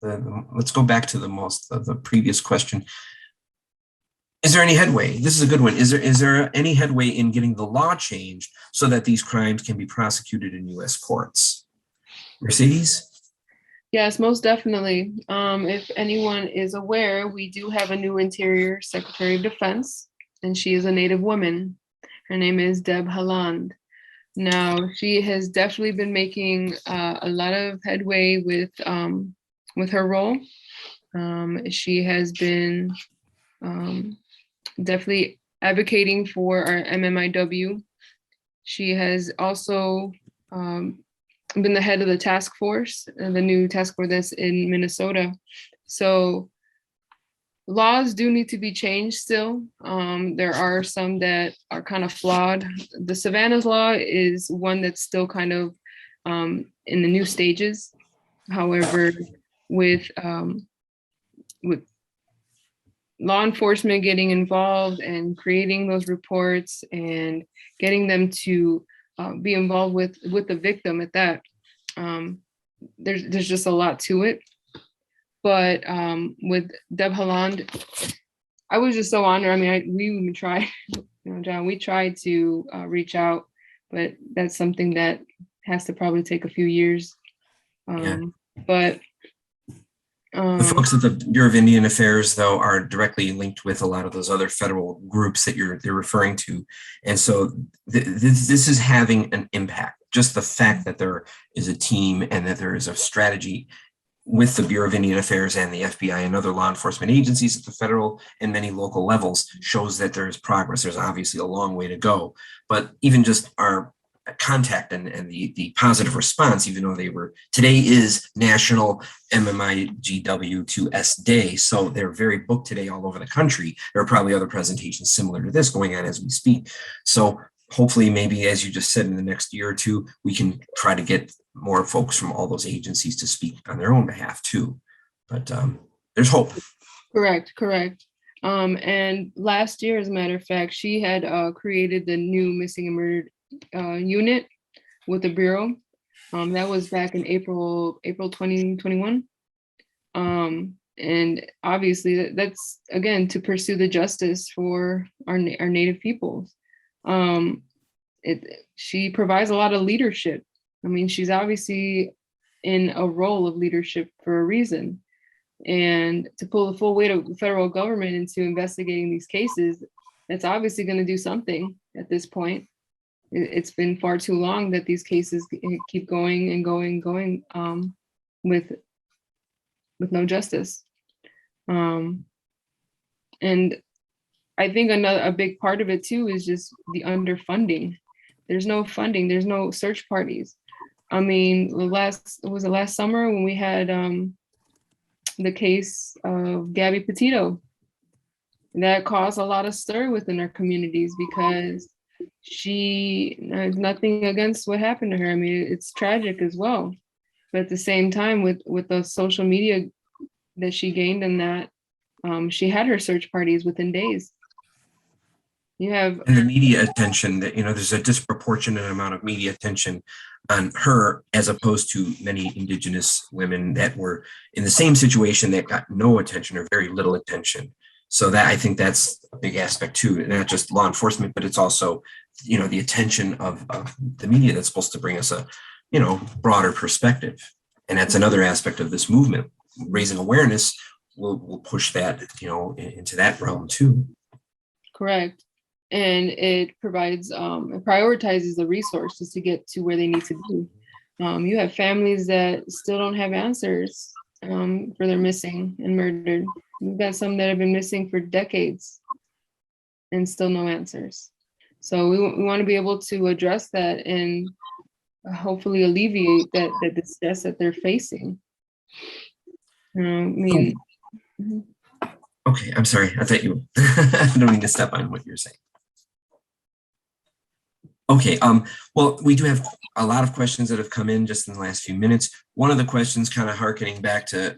Speaker 1: Let's go back to the previous question. Is there any headway? This is a good one. Is there any headway in getting the law changed so that these crimes can be prosecuted in U.S. courts? Mercedes?
Speaker 2: Yes, most definitely. If anyone is aware, we do have a new Interior Secretary of Defense, and she is a Native woman. Her name is Deb Haaland. Now, she has definitely been making a lot of headway with her role. She has been definitely advocating for our MMIW. She has also been the head of the task force, the new task force that's in Minnesota. So laws do need to be changed still. There are some that are kind of flawed. The Savannahs Law is one that's still kind of in the new stages. However, with law enforcement getting involved and creating those reports and getting them to be involved with the victim at that, there's just a lot to it. But with Deb Haaland, I was just so honored. I mean, we even tried, John, we tried to reach out, but that's something that has to probably take a few years. But
Speaker 1: the folks at the Bureau of Indian Affairs, though, are directly linked with a lot of those other federal groups that they're referring to. And so this is having an impact. Just the fact that there is a team and that there is a strategy with the Bureau of Indian Affairs and the FBI and other law enforcement agencies at the federal and many local levels shows that there is progress. There's obviously a long way to go, but even just our contact and the positive response, even though today is National MMIGW2S Day, so they're very booked today all over the country. There are probably other presentations similar to this going on as we speak. So hopefully, maybe, as you just said, in the next year or two, we can try to get more folks from all those agencies to speak on their own behalf too. But there's hope. Correct.
Speaker 2: And last year, as a matter of fact, she had created the new missing and murdered unit with the Bureau. That was back in April 2021. And obviously that's, again, to pursue the justice for our Native peoples. She provides a lot of leadership. I mean, she's obviously in a role of leadership for a reason. And to pull the full weight of the federal government into investigating these cases, that's obviously going to do something at this point. It's been far too long that these cases keep going and going with no justice. And I think a big part of it too is just the underfunding. There's no funding, there's no search parties. I mean, last summer when we had the case of Gabby Petito, that caused a lot of stir within our communities because she has nothing against what happened to her. I mean, it's tragic as well. But at the same time, with the social media that she gained in that, she had her search parties within days. And
Speaker 1: the media attention that, there's a disproportionate amount of media attention on her as opposed to many Indigenous women that were in the same situation that got no attention or very little attention. So that, I think that's a big aspect too, not just law enforcement, but it's also, the attention of the media that's supposed to bring us a, broader perspective. And that's another aspect of this movement. Raising awareness will push that, into that realm too.
Speaker 2: Correct. And it provides, it prioritizes the resources to get to where they need to be. You have families that still don't have answers for their missing and murdered. We've got some that have been missing for decades and still no answers. So we want to be able to address that and hopefully alleviate that distress that they're facing. I mean, mhm.
Speaker 1: Okay, I'm sorry. I thought you, I don't mean to step on what you're saying. Okay, well, we do have a lot of questions that have come in just in the last few minutes. One of the questions kind of hearkening back to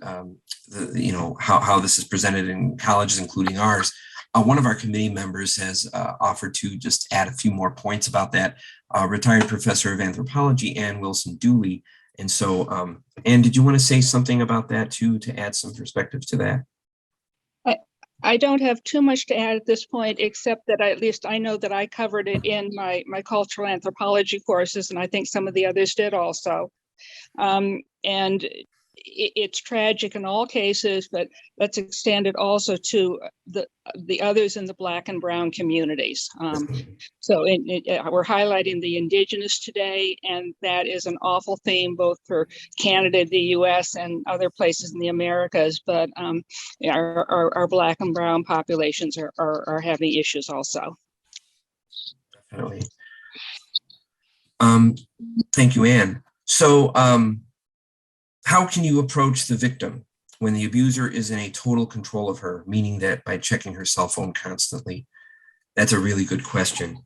Speaker 1: how this is presented in colleges, including ours. One of our committee members has offered to just add a few more points about that. Retired professor of anthropology, Ann Wilson Dooley. And so, Ann, did you want to say something about that too, to add some perspective to that?
Speaker 3: I don't have too much to add at this point, except that at least I know that I covered it in my cultural anthropology courses, and I think some of the others did also. And it's tragic in all cases, but let's extend it also to the others in the Black and Brown communities. So we're highlighting the Indigenous today, and that is an awful theme both for Canada, the US, and other places in the Americas. But our Black and Brown populations are having issues also.
Speaker 1: Definitely. Thank you, Ann. So how can you approach the victim when the abuser is in a total control of her, meaning that by checking her cell phone constantly? That's a really good question.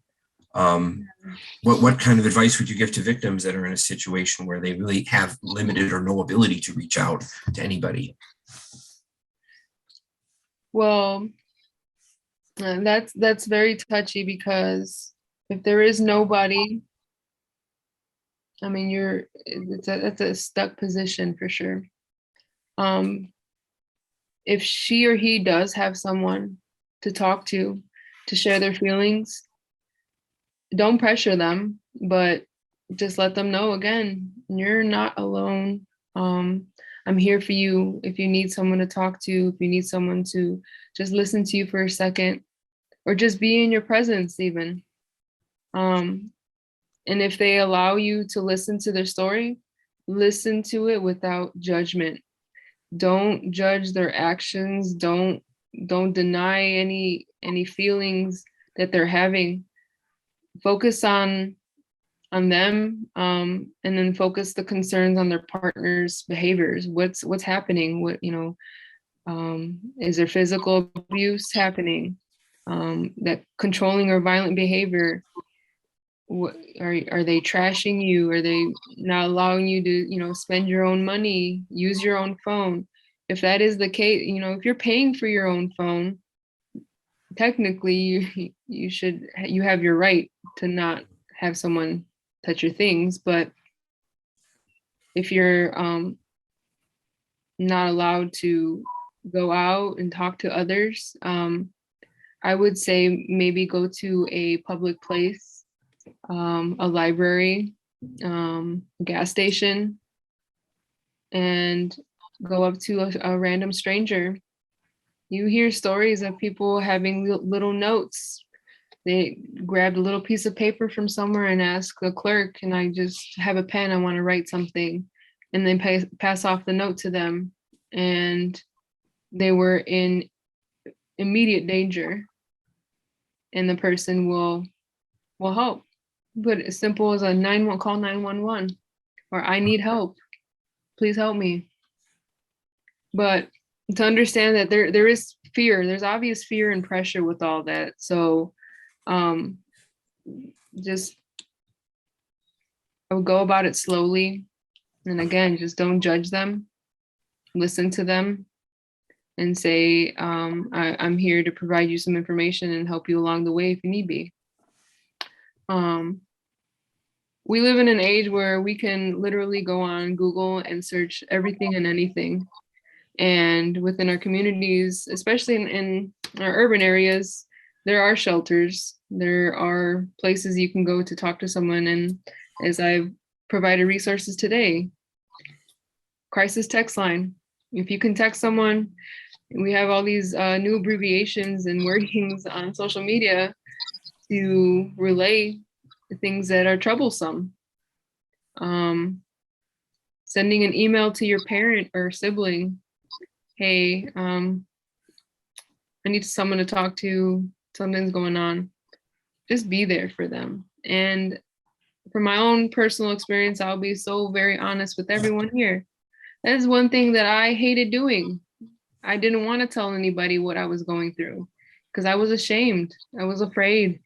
Speaker 1: What kind of advice would you give to victims that are in a situation where they really have limited or no ability to reach out to anybody?
Speaker 2: Well, that's very touchy, because if there is nobody, I mean, that's a stuck position for sure. If she or he does have someone to talk to share their feelings, don't pressure them, but just let them know, again, you're not alone. I'm here for you if you need someone to talk to, if you need someone to just listen to you for a second, or just be in your presence even. And if they allow you to listen to their story, listen to it without judgment. Don't judge their actions. Don't deny any feelings that they're having. Focus on them, and then focus the concerns on their partner's behaviors. What's happening? Is there physical abuse happening? That controlling or violent behavior. What are they trashing you? Are they not allowing you to spend your own money, use your own phone? If that is the case, if you're paying for your own phone, technically you have your right to not have someone touch your things. But if you're not allowed to go out and talk to others, I would say maybe go to a public place, a library, gas station, and go up to a random stranger. You hear stories of people having little notes. They grabbed a little piece of paper from somewhere and asked the clerk, "Can I just have a pen? I want to write something." And then pass off the note to them. And they were in immediate danger. And the person will help. But as simple as call 911, or "I need help. Please help me." But to understand that there is fear, there's obvious fear and pressure with all that. So just I would go about it slowly. And again, just don't judge them. Listen to them and say, I'm here to provide you some information and help you along the way if you need be. We live in an age where we can literally go on Google and search everything and anything. And within our communities, especially in our urban areas, there are shelters. There are places you can go to talk to someone. And as I've provided resources today, crisis text line. If you can text someone, we have all these new abbreviations and wordings on social media to relay the things that are troublesome. sending an email to your parent or sibling. Hey, I need someone to talk to. Something's going on. Just be there for them. And from my own personal experience, I'll be so very honest with everyone here. That is one thing that I hated doing. I didn't want to tell anybody what I was going through because I was ashamed. I was afraid.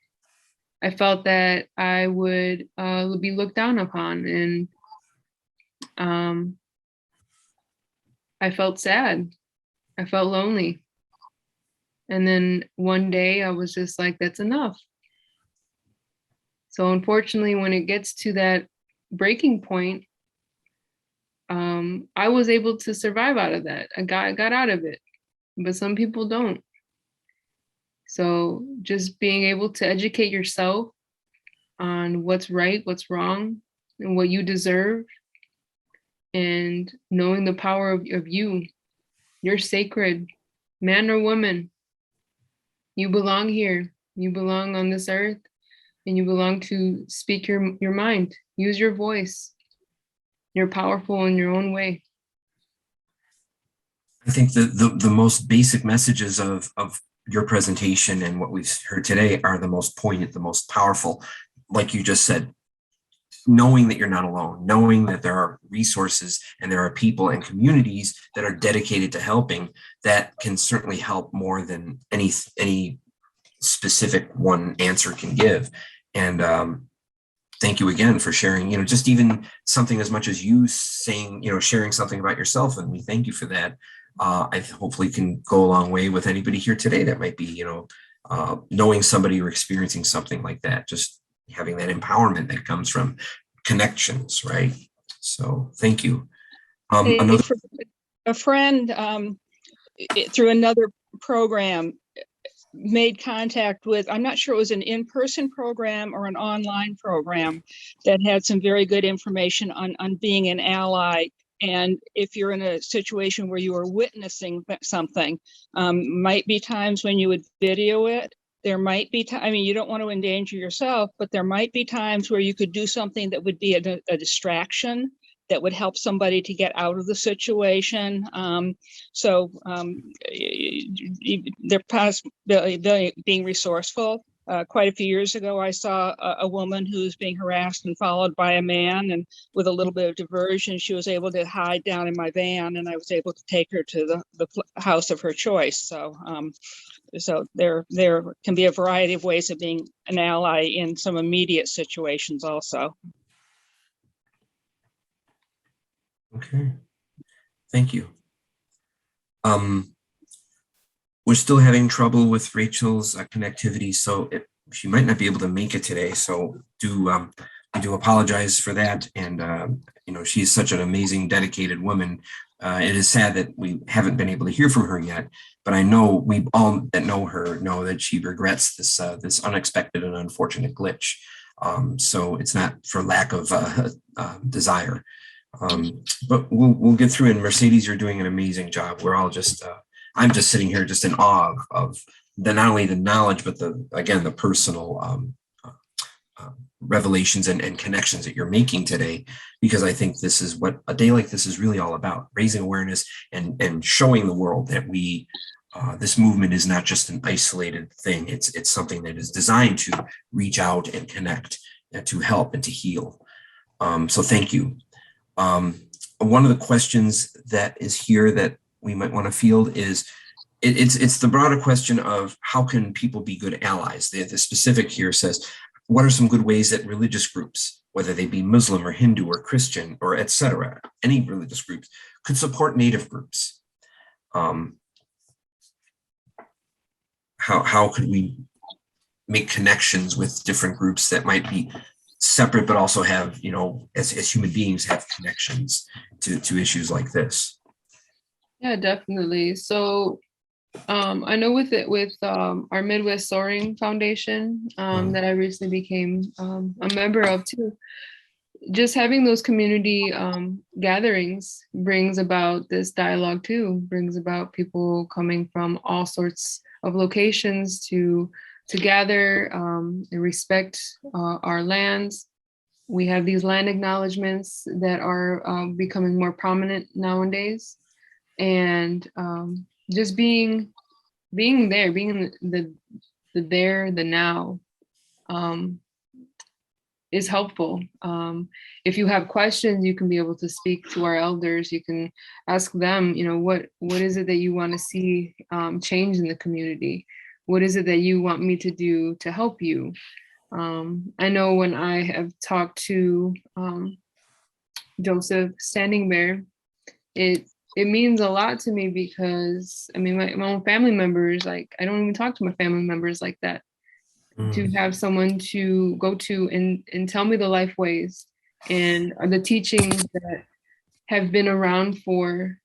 Speaker 2: I felt that I would be looked down upon, and I felt sad. I felt lonely. And then one day I was just like, that's enough. So unfortunately, when it gets to that breaking point, I was able to survive out of that. I got out of it, but some people don't. So just being able to educate yourself on what's right, what's wrong, and what you deserve, and knowing the power of you. You're sacred, man or woman. You belong here. You belong on this earth, and you belong to speak your mind. Use your voice. You're powerful in your own way.
Speaker 1: I think the most basic messages of your presentation and what we've heard today are the most poignant, the most powerful. Like you just said, knowing that you're not alone, knowing that there are resources and there are people and communities that are dedicated to helping, that can certainly help more than any specific one answer can give. And thank you again for sharing, just even something as much as you saying, sharing something about yourself. And we thank you for that. I hopefully can go a long way with anybody here today that might be, knowing somebody or experiencing something like that, just having that empowerment that comes from connections, right? So thank you.
Speaker 3: A friend through another program made contact with, I'm not sure it was an in-person program or an online program, that had some very good information on being an ally. And if you're in a situation where you are witnessing something, might be times when you would video it. There might be time, I mean, you don't want to endanger yourself, but there might be times where you could do something that would be a distraction that would help somebody to get out of the situation. They're possibly being resourceful. Quite a few years ago, I saw a woman who was being harassed and followed by a man, and with a little bit of diversion, she was able to hide down in my van, and I was able to take her to the house of her choice. So there can be a variety of ways of being an ally in some immediate situations also.
Speaker 1: Okay, thank you. We're still having trouble with Rachel's connectivity, so she might not be able to make it today. So I do apologize for that. And she's such an amazing, dedicated woman. It is sad that we haven't been able to hear from her yet, but I know we all that know her know that she regrets this unexpected and unfortunate glitch. So it's not for lack of desire. But we'll get through. And Mercedes, you're doing an amazing job. We're all just, I'm just sitting here just in awe of not only the knowledge, but the personal revelations and connections that you're making today, because I think this is what a day like this is really all about: raising awareness and showing the world that this movement is not just an isolated thing. It's something that is designed to reach out and connect and to help and to heal. So thank you. One of the questions that is here that we might want to field is, it's the broader question of how can people be good allies? The specific here says, what are some good ways that religious groups, whether they be Muslim or Hindu or Christian or etc., any religious groups, could support Native groups? How could we make connections with different groups that might be separate, but also have, as human beings, have connections to issues like this?
Speaker 2: Yeah, definitely. So I know with our Midwest Soaring Foundation that I recently became a member of too, just having those community gatherings brings about this dialogue too, brings about people coming from all sorts of locations to gather and respect our lands we have these land acknowledgements that are becoming more prominent nowadays. And just being there, being in the there, the now, is helpful. If you have questions, you can be able to speak to our elders. You can ask them, what is it that you want to see change in the community? What is it that you want me to do to help you? I know when I have talked to Joseph Standing Bear, it means a lot to me because my own family members, like I don't even talk to my family members like that. To have someone to go to and tell me the life ways and the teachings that have been around for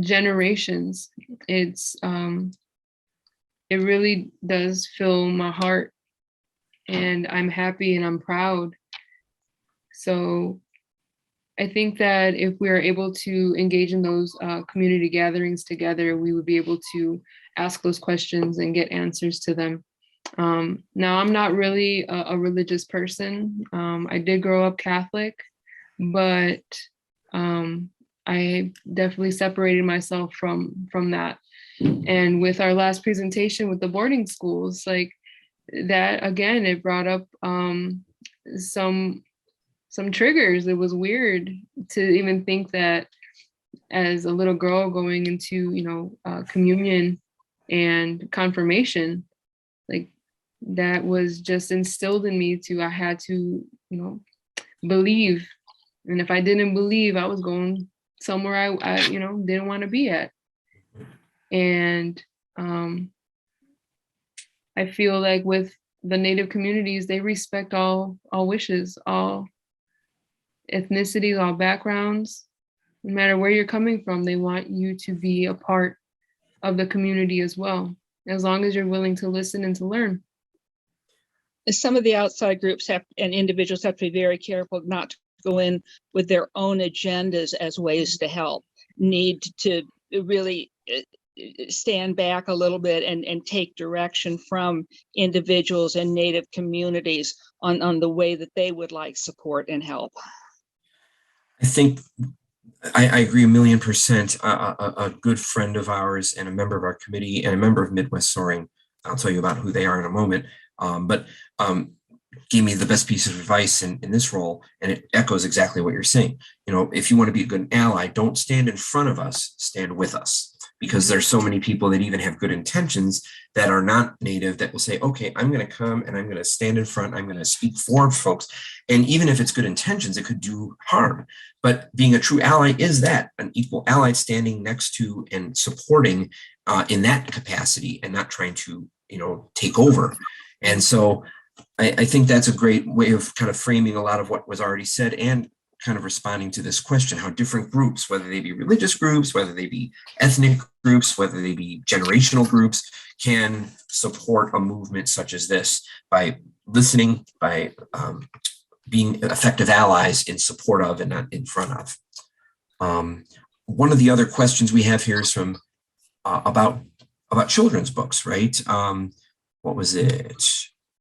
Speaker 2: generations. It really does fill my heart, and I'm happy and I'm proud. So I think that if we are able to engage in those community gatherings together, we would be able to ask those questions and get answers to them. Now, I'm not really a religious person. I did grow up Catholic, but I definitely separated myself from that. And with our last presentation with the boarding schools, like that, again, it brought up some triggers. It was weird to even think that as a little girl going into, communion and confirmation, like that was just instilled in me I had to, believe. And if I didn't believe, I was going somewhere I didn't want to be at. And I feel like with the Native communities, they respect all wishes, all ethnicities, all backgrounds. No matter where you're coming from, they want you to be a part of the community as well, as long as you're willing to listen and to learn.
Speaker 3: Some of the outside groups and individuals have to be very careful not to go in with their own agendas as ways to help. Need to really stand back a little bit and take direction from individuals and Native communities on the way that they would like support and help.
Speaker 1: I think I agree 1,000,000%. A good friend of ours and a member of our committee and a member of Midwest Soaring, I'll tell you about who they are in a moment, but gave me the best piece of advice in this role, and it echoes exactly what you're saying. If you want to be a good ally, don't stand in front of us, stand with us. Because there's so many people that even have good intentions that are not Native that will say, okay, I'm going to come and I'm going to stand in front. I'm going to speak for folks. And even if it's good intentions, it could do harm. But being a true ally is that, an equal ally standing next to and supporting in that capacity and not trying to, take over. And so I think that's a great way of kind of framing a lot of what was already said and kind of responding to this question, how different groups, whether they be religious groups, whether they be ethnic groups, whether they be generational groups, can support a movement such as this by listening, by being effective allies in support of and not in front of. One of the other questions we have here is from about children's books, right? What was it?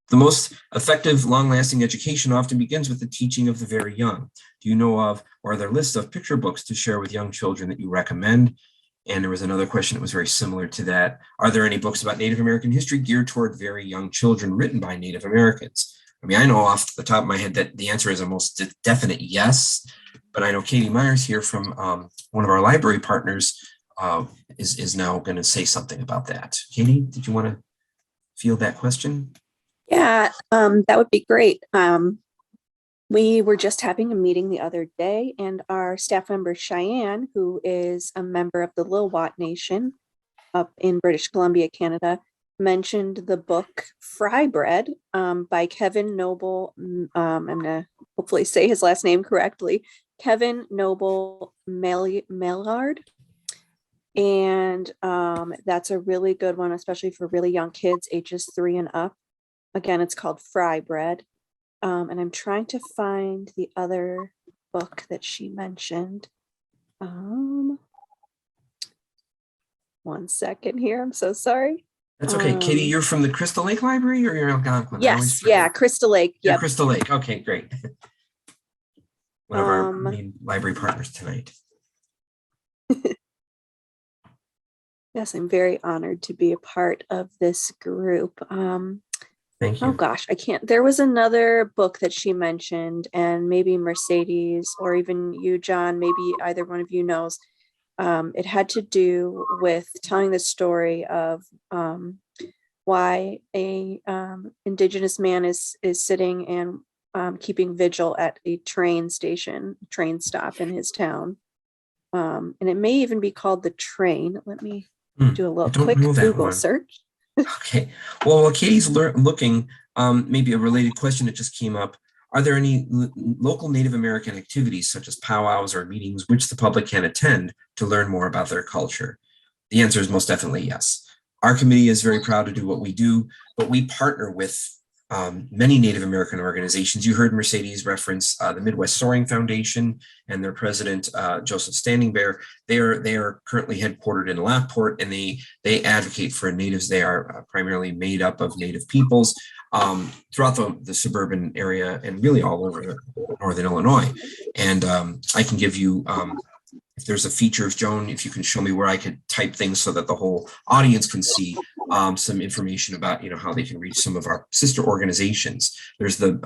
Speaker 1: The most effective, long-lasting education often begins with the teaching of the very young. Do you know of, or are there lists of picture books to share with young children that you recommend? And there was another question that was very similar to that. Are there any books about Native American history geared toward very young children written by Native Americans? I know off the top of my head that the answer is a most definite yes, but I know Katie Myers here from one of our library partners is now going to say something about that. Katie, did you want to field that question?
Speaker 4: Yeah, that would be great. We were just having a meeting the other day, and our staff member Cheyenne, who is a member of the Lilwat Nation up in British Columbia, Canada, mentioned the book Fry Bread by Kevin Noble. I'm going to hopefully say his last name correctly, Kevin Noble Maillard. And that's a really good one, especially for really young kids, ages 3 and up. Again, it's called Fry Bread. And I'm trying to find the other book that she mentioned. One second here. I'm so sorry.
Speaker 1: That's okay. Katie, you're from the Crystal Lake Library or you're Algonquin?
Speaker 4: Yes. Yeah. Crystal Lake.
Speaker 1: Yeah.
Speaker 4: Yep.
Speaker 1: Crystal Lake. Okay, great. one of our
Speaker 4: Um,
Speaker 1: main library partners tonight.
Speaker 4: Yes, I'm very honored to be a part of this group.
Speaker 1: Thank
Speaker 4: Oh
Speaker 1: you.
Speaker 4: gosh, I can't. There was another book that she mentioned, and maybe Mercedes or even you, John, maybe either one of you knows. It had to do with telling the story of why a Indigenous man is sitting and keeping vigil at a train station, train stop in his town. And it may even be called The Train. Let me do a
Speaker 1: I
Speaker 4: little
Speaker 1: don't
Speaker 4: quick
Speaker 1: know that
Speaker 4: Google
Speaker 1: one.
Speaker 4: search.
Speaker 1: Okay. Well, while Katie's looking, maybe a related question that just came up. Are there any local Native American activities such as powwows or meetings which the public can attend to learn more about their culture? The answer is most definitely yes. Our committee is very proud to do what we do, but we partner with many Native American organizations. You heard Mercedes reference the Midwest Soaring Foundation and their president, Joseph Standing Bear. They are currently headquartered in Lockport, and they advocate for natives. They are primarily made up of Native peoples throughout the suburban area and really all over Northern Illinois. And I can give you, if there's a feature of Joan, if you can show me where I could type things so that the whole audience can see some information about, how they can reach some of our sister organizations. There's the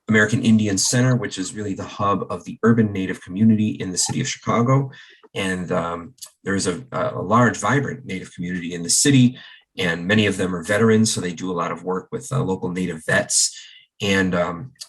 Speaker 1: American Indian Center, which is really the hub of the urban Native community in the city of Chicago. And there's a large, vibrant Native community in the city, and many of them are veterans, so they do a lot of work with local Native vets. And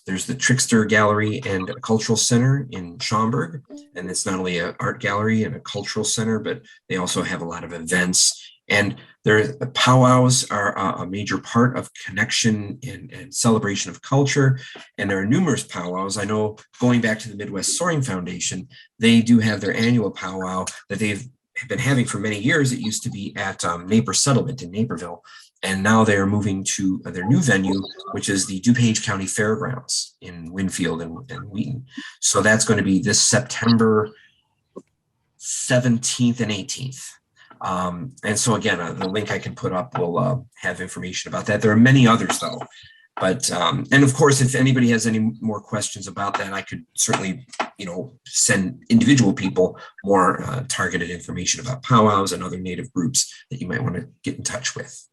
Speaker 1: there's the Trickster Gallery and a Cultural Center in Schaumburg. And it's not only an art gallery and a cultural center, but they also have a lot of events. And the powwows are a major part of connection and celebration of culture. And there are numerous powwows. I know, going back to the Midwest Soaring Foundation, they do have their annual powwow that they've been having for many years. It used to be at Naper Settlement in Naperville. And now they are moving to their new venue, which is the DuPage County Fairgrounds in Winfield and Wheaton. So that's going to be this September 17th and 18th. And so again, the link I can put up will have information about that. There are many others though. But, and of course, if anybody has any more questions about that, I could certainly, send individual people more targeted information about powwows and other Native groups that you might want to get in touch with.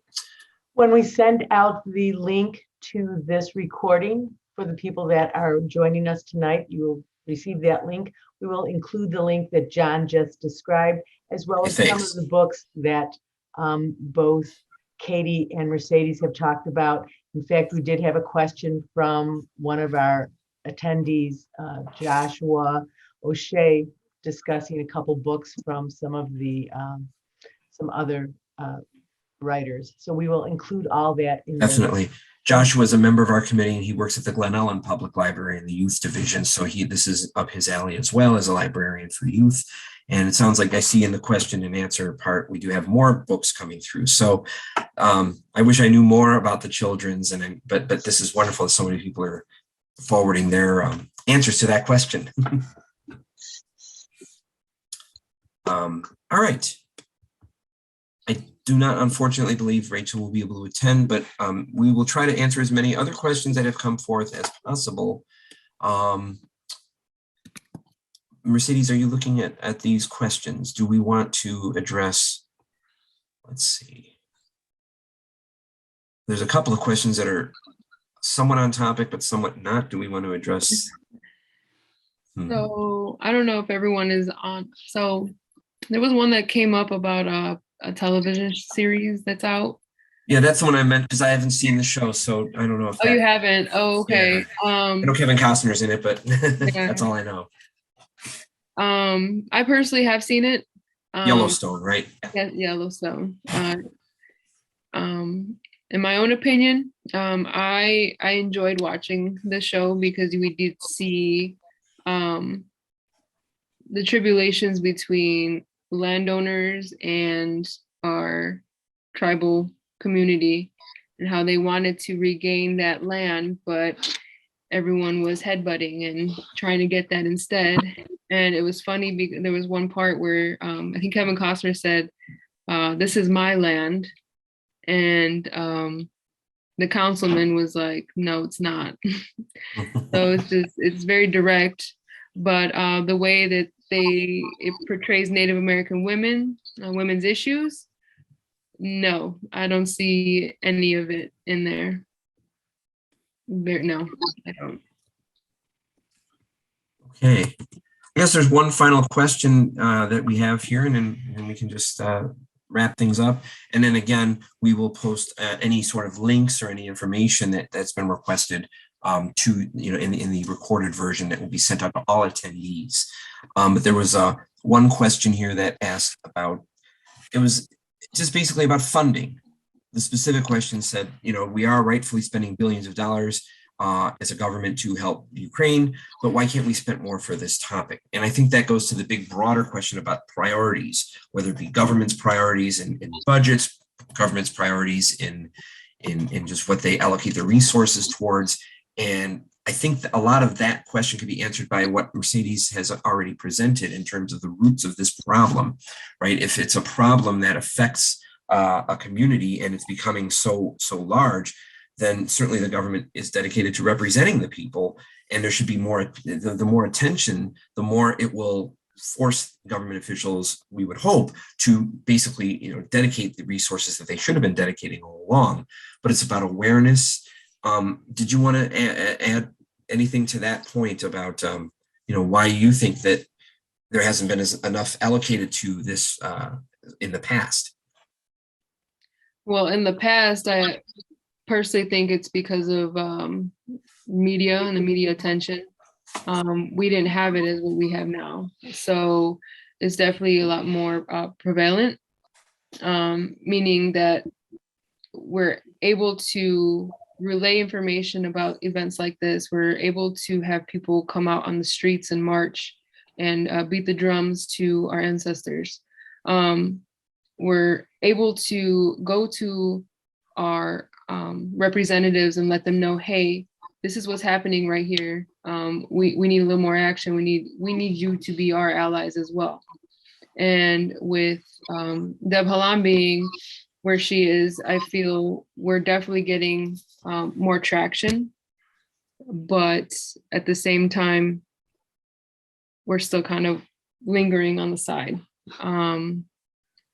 Speaker 5: When we send out the link to this recording for the people that are joining us tonight, you will receive that link. We will include the link that John just described, as well as some of the books that both Katie and Mercedes have talked about. In fact, we did have a question from one of our attendees, Joshua O'Shea, discussing a couple books from some of the some other writers. So we will include all that in
Speaker 1: Definitely. Joshua is a member of our committee, and he works at the Glen Ellen Public Library in the youth division. So this is up his alley as well, as a librarian for youth. And it sounds like I see in the question and answer part, we do have more books coming through. So I wish I knew more about the children's, but this is wonderful that so many people are forwarding their answers to that question. All right. I do not, unfortunately, believe Rachel will be able to attend, but we will try to answer as many other questions that have come forth as possible. Mercedes, are you looking at these questions? Do we want to address, let's see. There's a couple of questions that are somewhat on topic, but somewhat not. Do we want to address?
Speaker 2: So I don't know if everyone is on. So there was one that came up about a television series that's out.
Speaker 1: Yeah, that's the one I meant, because I haven't seen the show, so I don't know if
Speaker 2: you haven't. Oh, okay.
Speaker 1: Yeah. I know Kevin Costner's in it, but
Speaker 2: yeah.
Speaker 1: That's all I know.
Speaker 2: I personally have seen it.
Speaker 1: Yellowstone, right?
Speaker 2: Yeah, Yellowstone. In my own opinion, I enjoyed watching the show because we did see the tribulations between landowners and our tribal community and how they wanted to regain that land, but everyone was headbutting and trying to get that instead. And it was funny because there was one part where I think Kevin Costner said, "This is my land." And the councilman was like, "No, it's not." So it's very direct. but the way that it portrays Native American women, women's issues, no, I don't see any of it in there. No, I don't.
Speaker 1: Okay. I guess there's one final question that we have here, and then we can just wrap things up. And then again, we will post any sort of links or any information that's been requested to, in the recorded version that will be sent out to all attendees. But there was one question here that asked about, it was just basically about funding. The specific question said, we are rightfully spending billions of dollars as a government to help Ukraine, but why can't we spend more for this topic? And I think that goes to the big broader question about priorities, whether it be government's priorities in budgets, government's priorities in just what they allocate their resources towards. And I think that a lot of that question can be answered by what Mercedes has already presented in terms of the roots of this problem, right? If it's a problem that affects a community and it's becoming so large, then certainly the government is dedicated to representing the people, and there should be more. The more attention, the more it will force government officials, we would hope, to basically dedicate the resources that they should have been dedicating all along. But it's about awareness. Did you want to add anything to that point about why you think that there hasn't been enough allocated to this in the past?
Speaker 2: Well, in the past, I personally think it's because of media and the media attention. We didn't have it as what we have now. So it's definitely a lot more prevalent, meaning that we're able to relay information about events like this. We're able to have people come out on the streets and march and beat the drums to our ancestors. We're able to go to our representatives and let them know, hey, this is what's happening right here. We need a little more action. We need you to be our allies as well. And with Deb Halam being where she is, I feel we're definitely getting more traction, but at the same time, we're still kind of lingering on the side.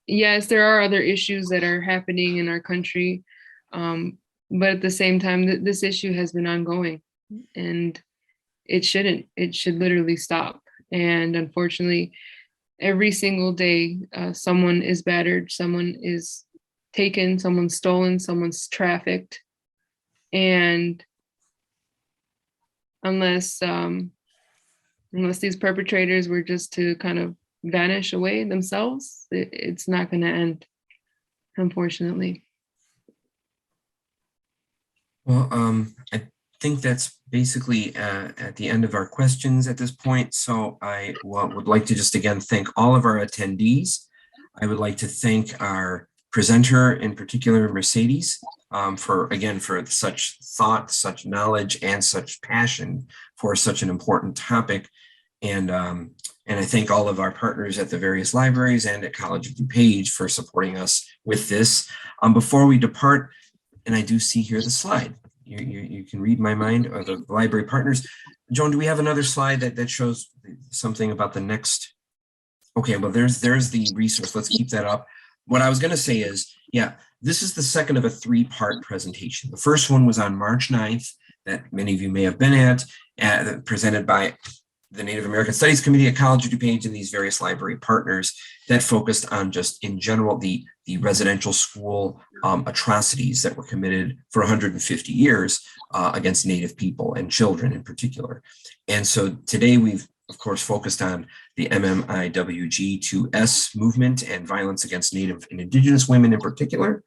Speaker 2: Yes, there are other issues that are happening in our country, but at the same time, this issue has been ongoing, and it shouldn't. It should literally stop. And unfortunately, every single day, someone is battered, someone is taken, someone's stolen, someone's trafficked, and unless these perpetrators were just to kind of vanish away themselves, it's not going to end, unfortunately.
Speaker 1: Well, I think that's basically at the end of our questions at this point. So I would like to just again thank all of our attendees. I would like to thank our presenter, in particular Mercedes, for such thought, such knowledge, and such passion for such an important topic. And I thank all of our partners at the various libraries and at College of DuPage for supporting us with this. Before we depart, and I do see here the slide. You can read my mind, or the library partners. Joan, do we have another slide that shows something about the next? Okay, well, there's the resource. Let's keep that up. What I was going to say is, yeah, this is the second of a three-part presentation. The first one was on March 9th that many of you may have been at, presented by the Native American Studies Committee at College of DuPage and these various library partners that focused on just in general the residential school atrocities that were committed for 150 years against Native people and children in particular. And so today we've of course focused on the MMIW G2S movement and violence against Native and Indigenous women in particular.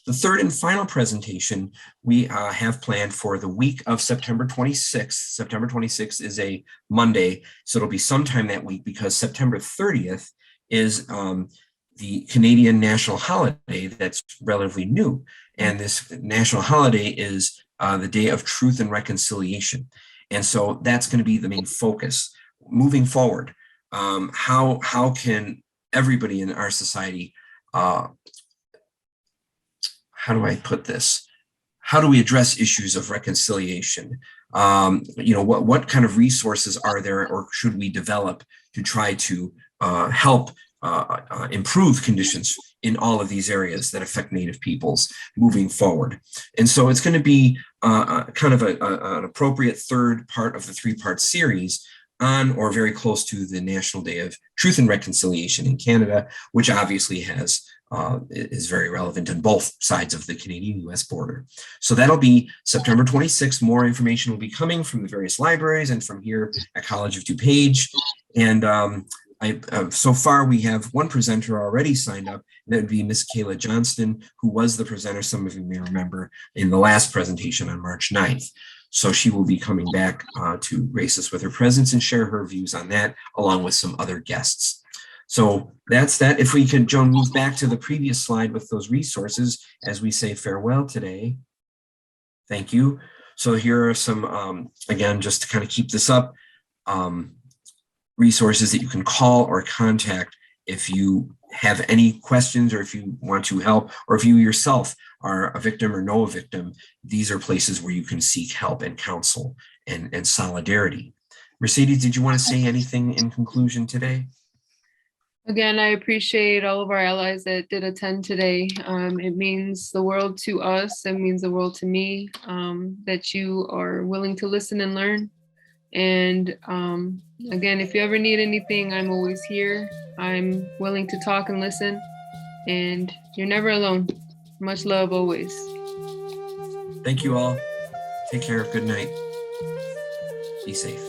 Speaker 1: The third and final presentation we have planned for the week of September 26th. September 26th is a Monday, so it'll be sometime that week because September 30th is the Canadian national holiday that's relatively new. And this national holiday is the Day of Truth and Reconciliation. And so that's going to be the main focus. Moving forward, how can everybody in our society how do I put this? How do we address issues of reconciliation? What kind of resources are there or should we develop to try to help improve conditions in all of these areas that affect Native peoples moving forward. And so it's going to be kind of an appropriate third part of the three-part series on or very close to the National Day of Truth and Reconciliation in Canada, which obviously is very relevant on both sides of the Canadian-US border. So that'll be September 26th. More information will be coming from the various libraries and from here at College of DuPage. And so far we have one presenter already signed up, and that would be Miss Kayla Johnston, who was the presenter, some of you may remember, in the last presentation on March 9th. So she will be coming back to grace us with her presence and share her views on that, along with some other guests. So that's that. If we could, Joan, move back to the previous slide with those resources as we say farewell today. Thank you. So here are some, again, just to kind of keep this up, resources that you can call or contact if you have any questions or if you want to help, or if you yourself are a victim or know a victim. These are places where you can seek help and counsel and solidarity. Mercedes, did you want to say anything in conclusion today?
Speaker 2: Again, I appreciate all of our allies that did attend today. It means the world to us. It means the world to me that you are willing to listen and learn. And again, if you ever need anything, I'm always here. I'm willing to talk and listen. And you're never alone. Much love always.
Speaker 1: Thank you all. Take care. Good night. Be safe.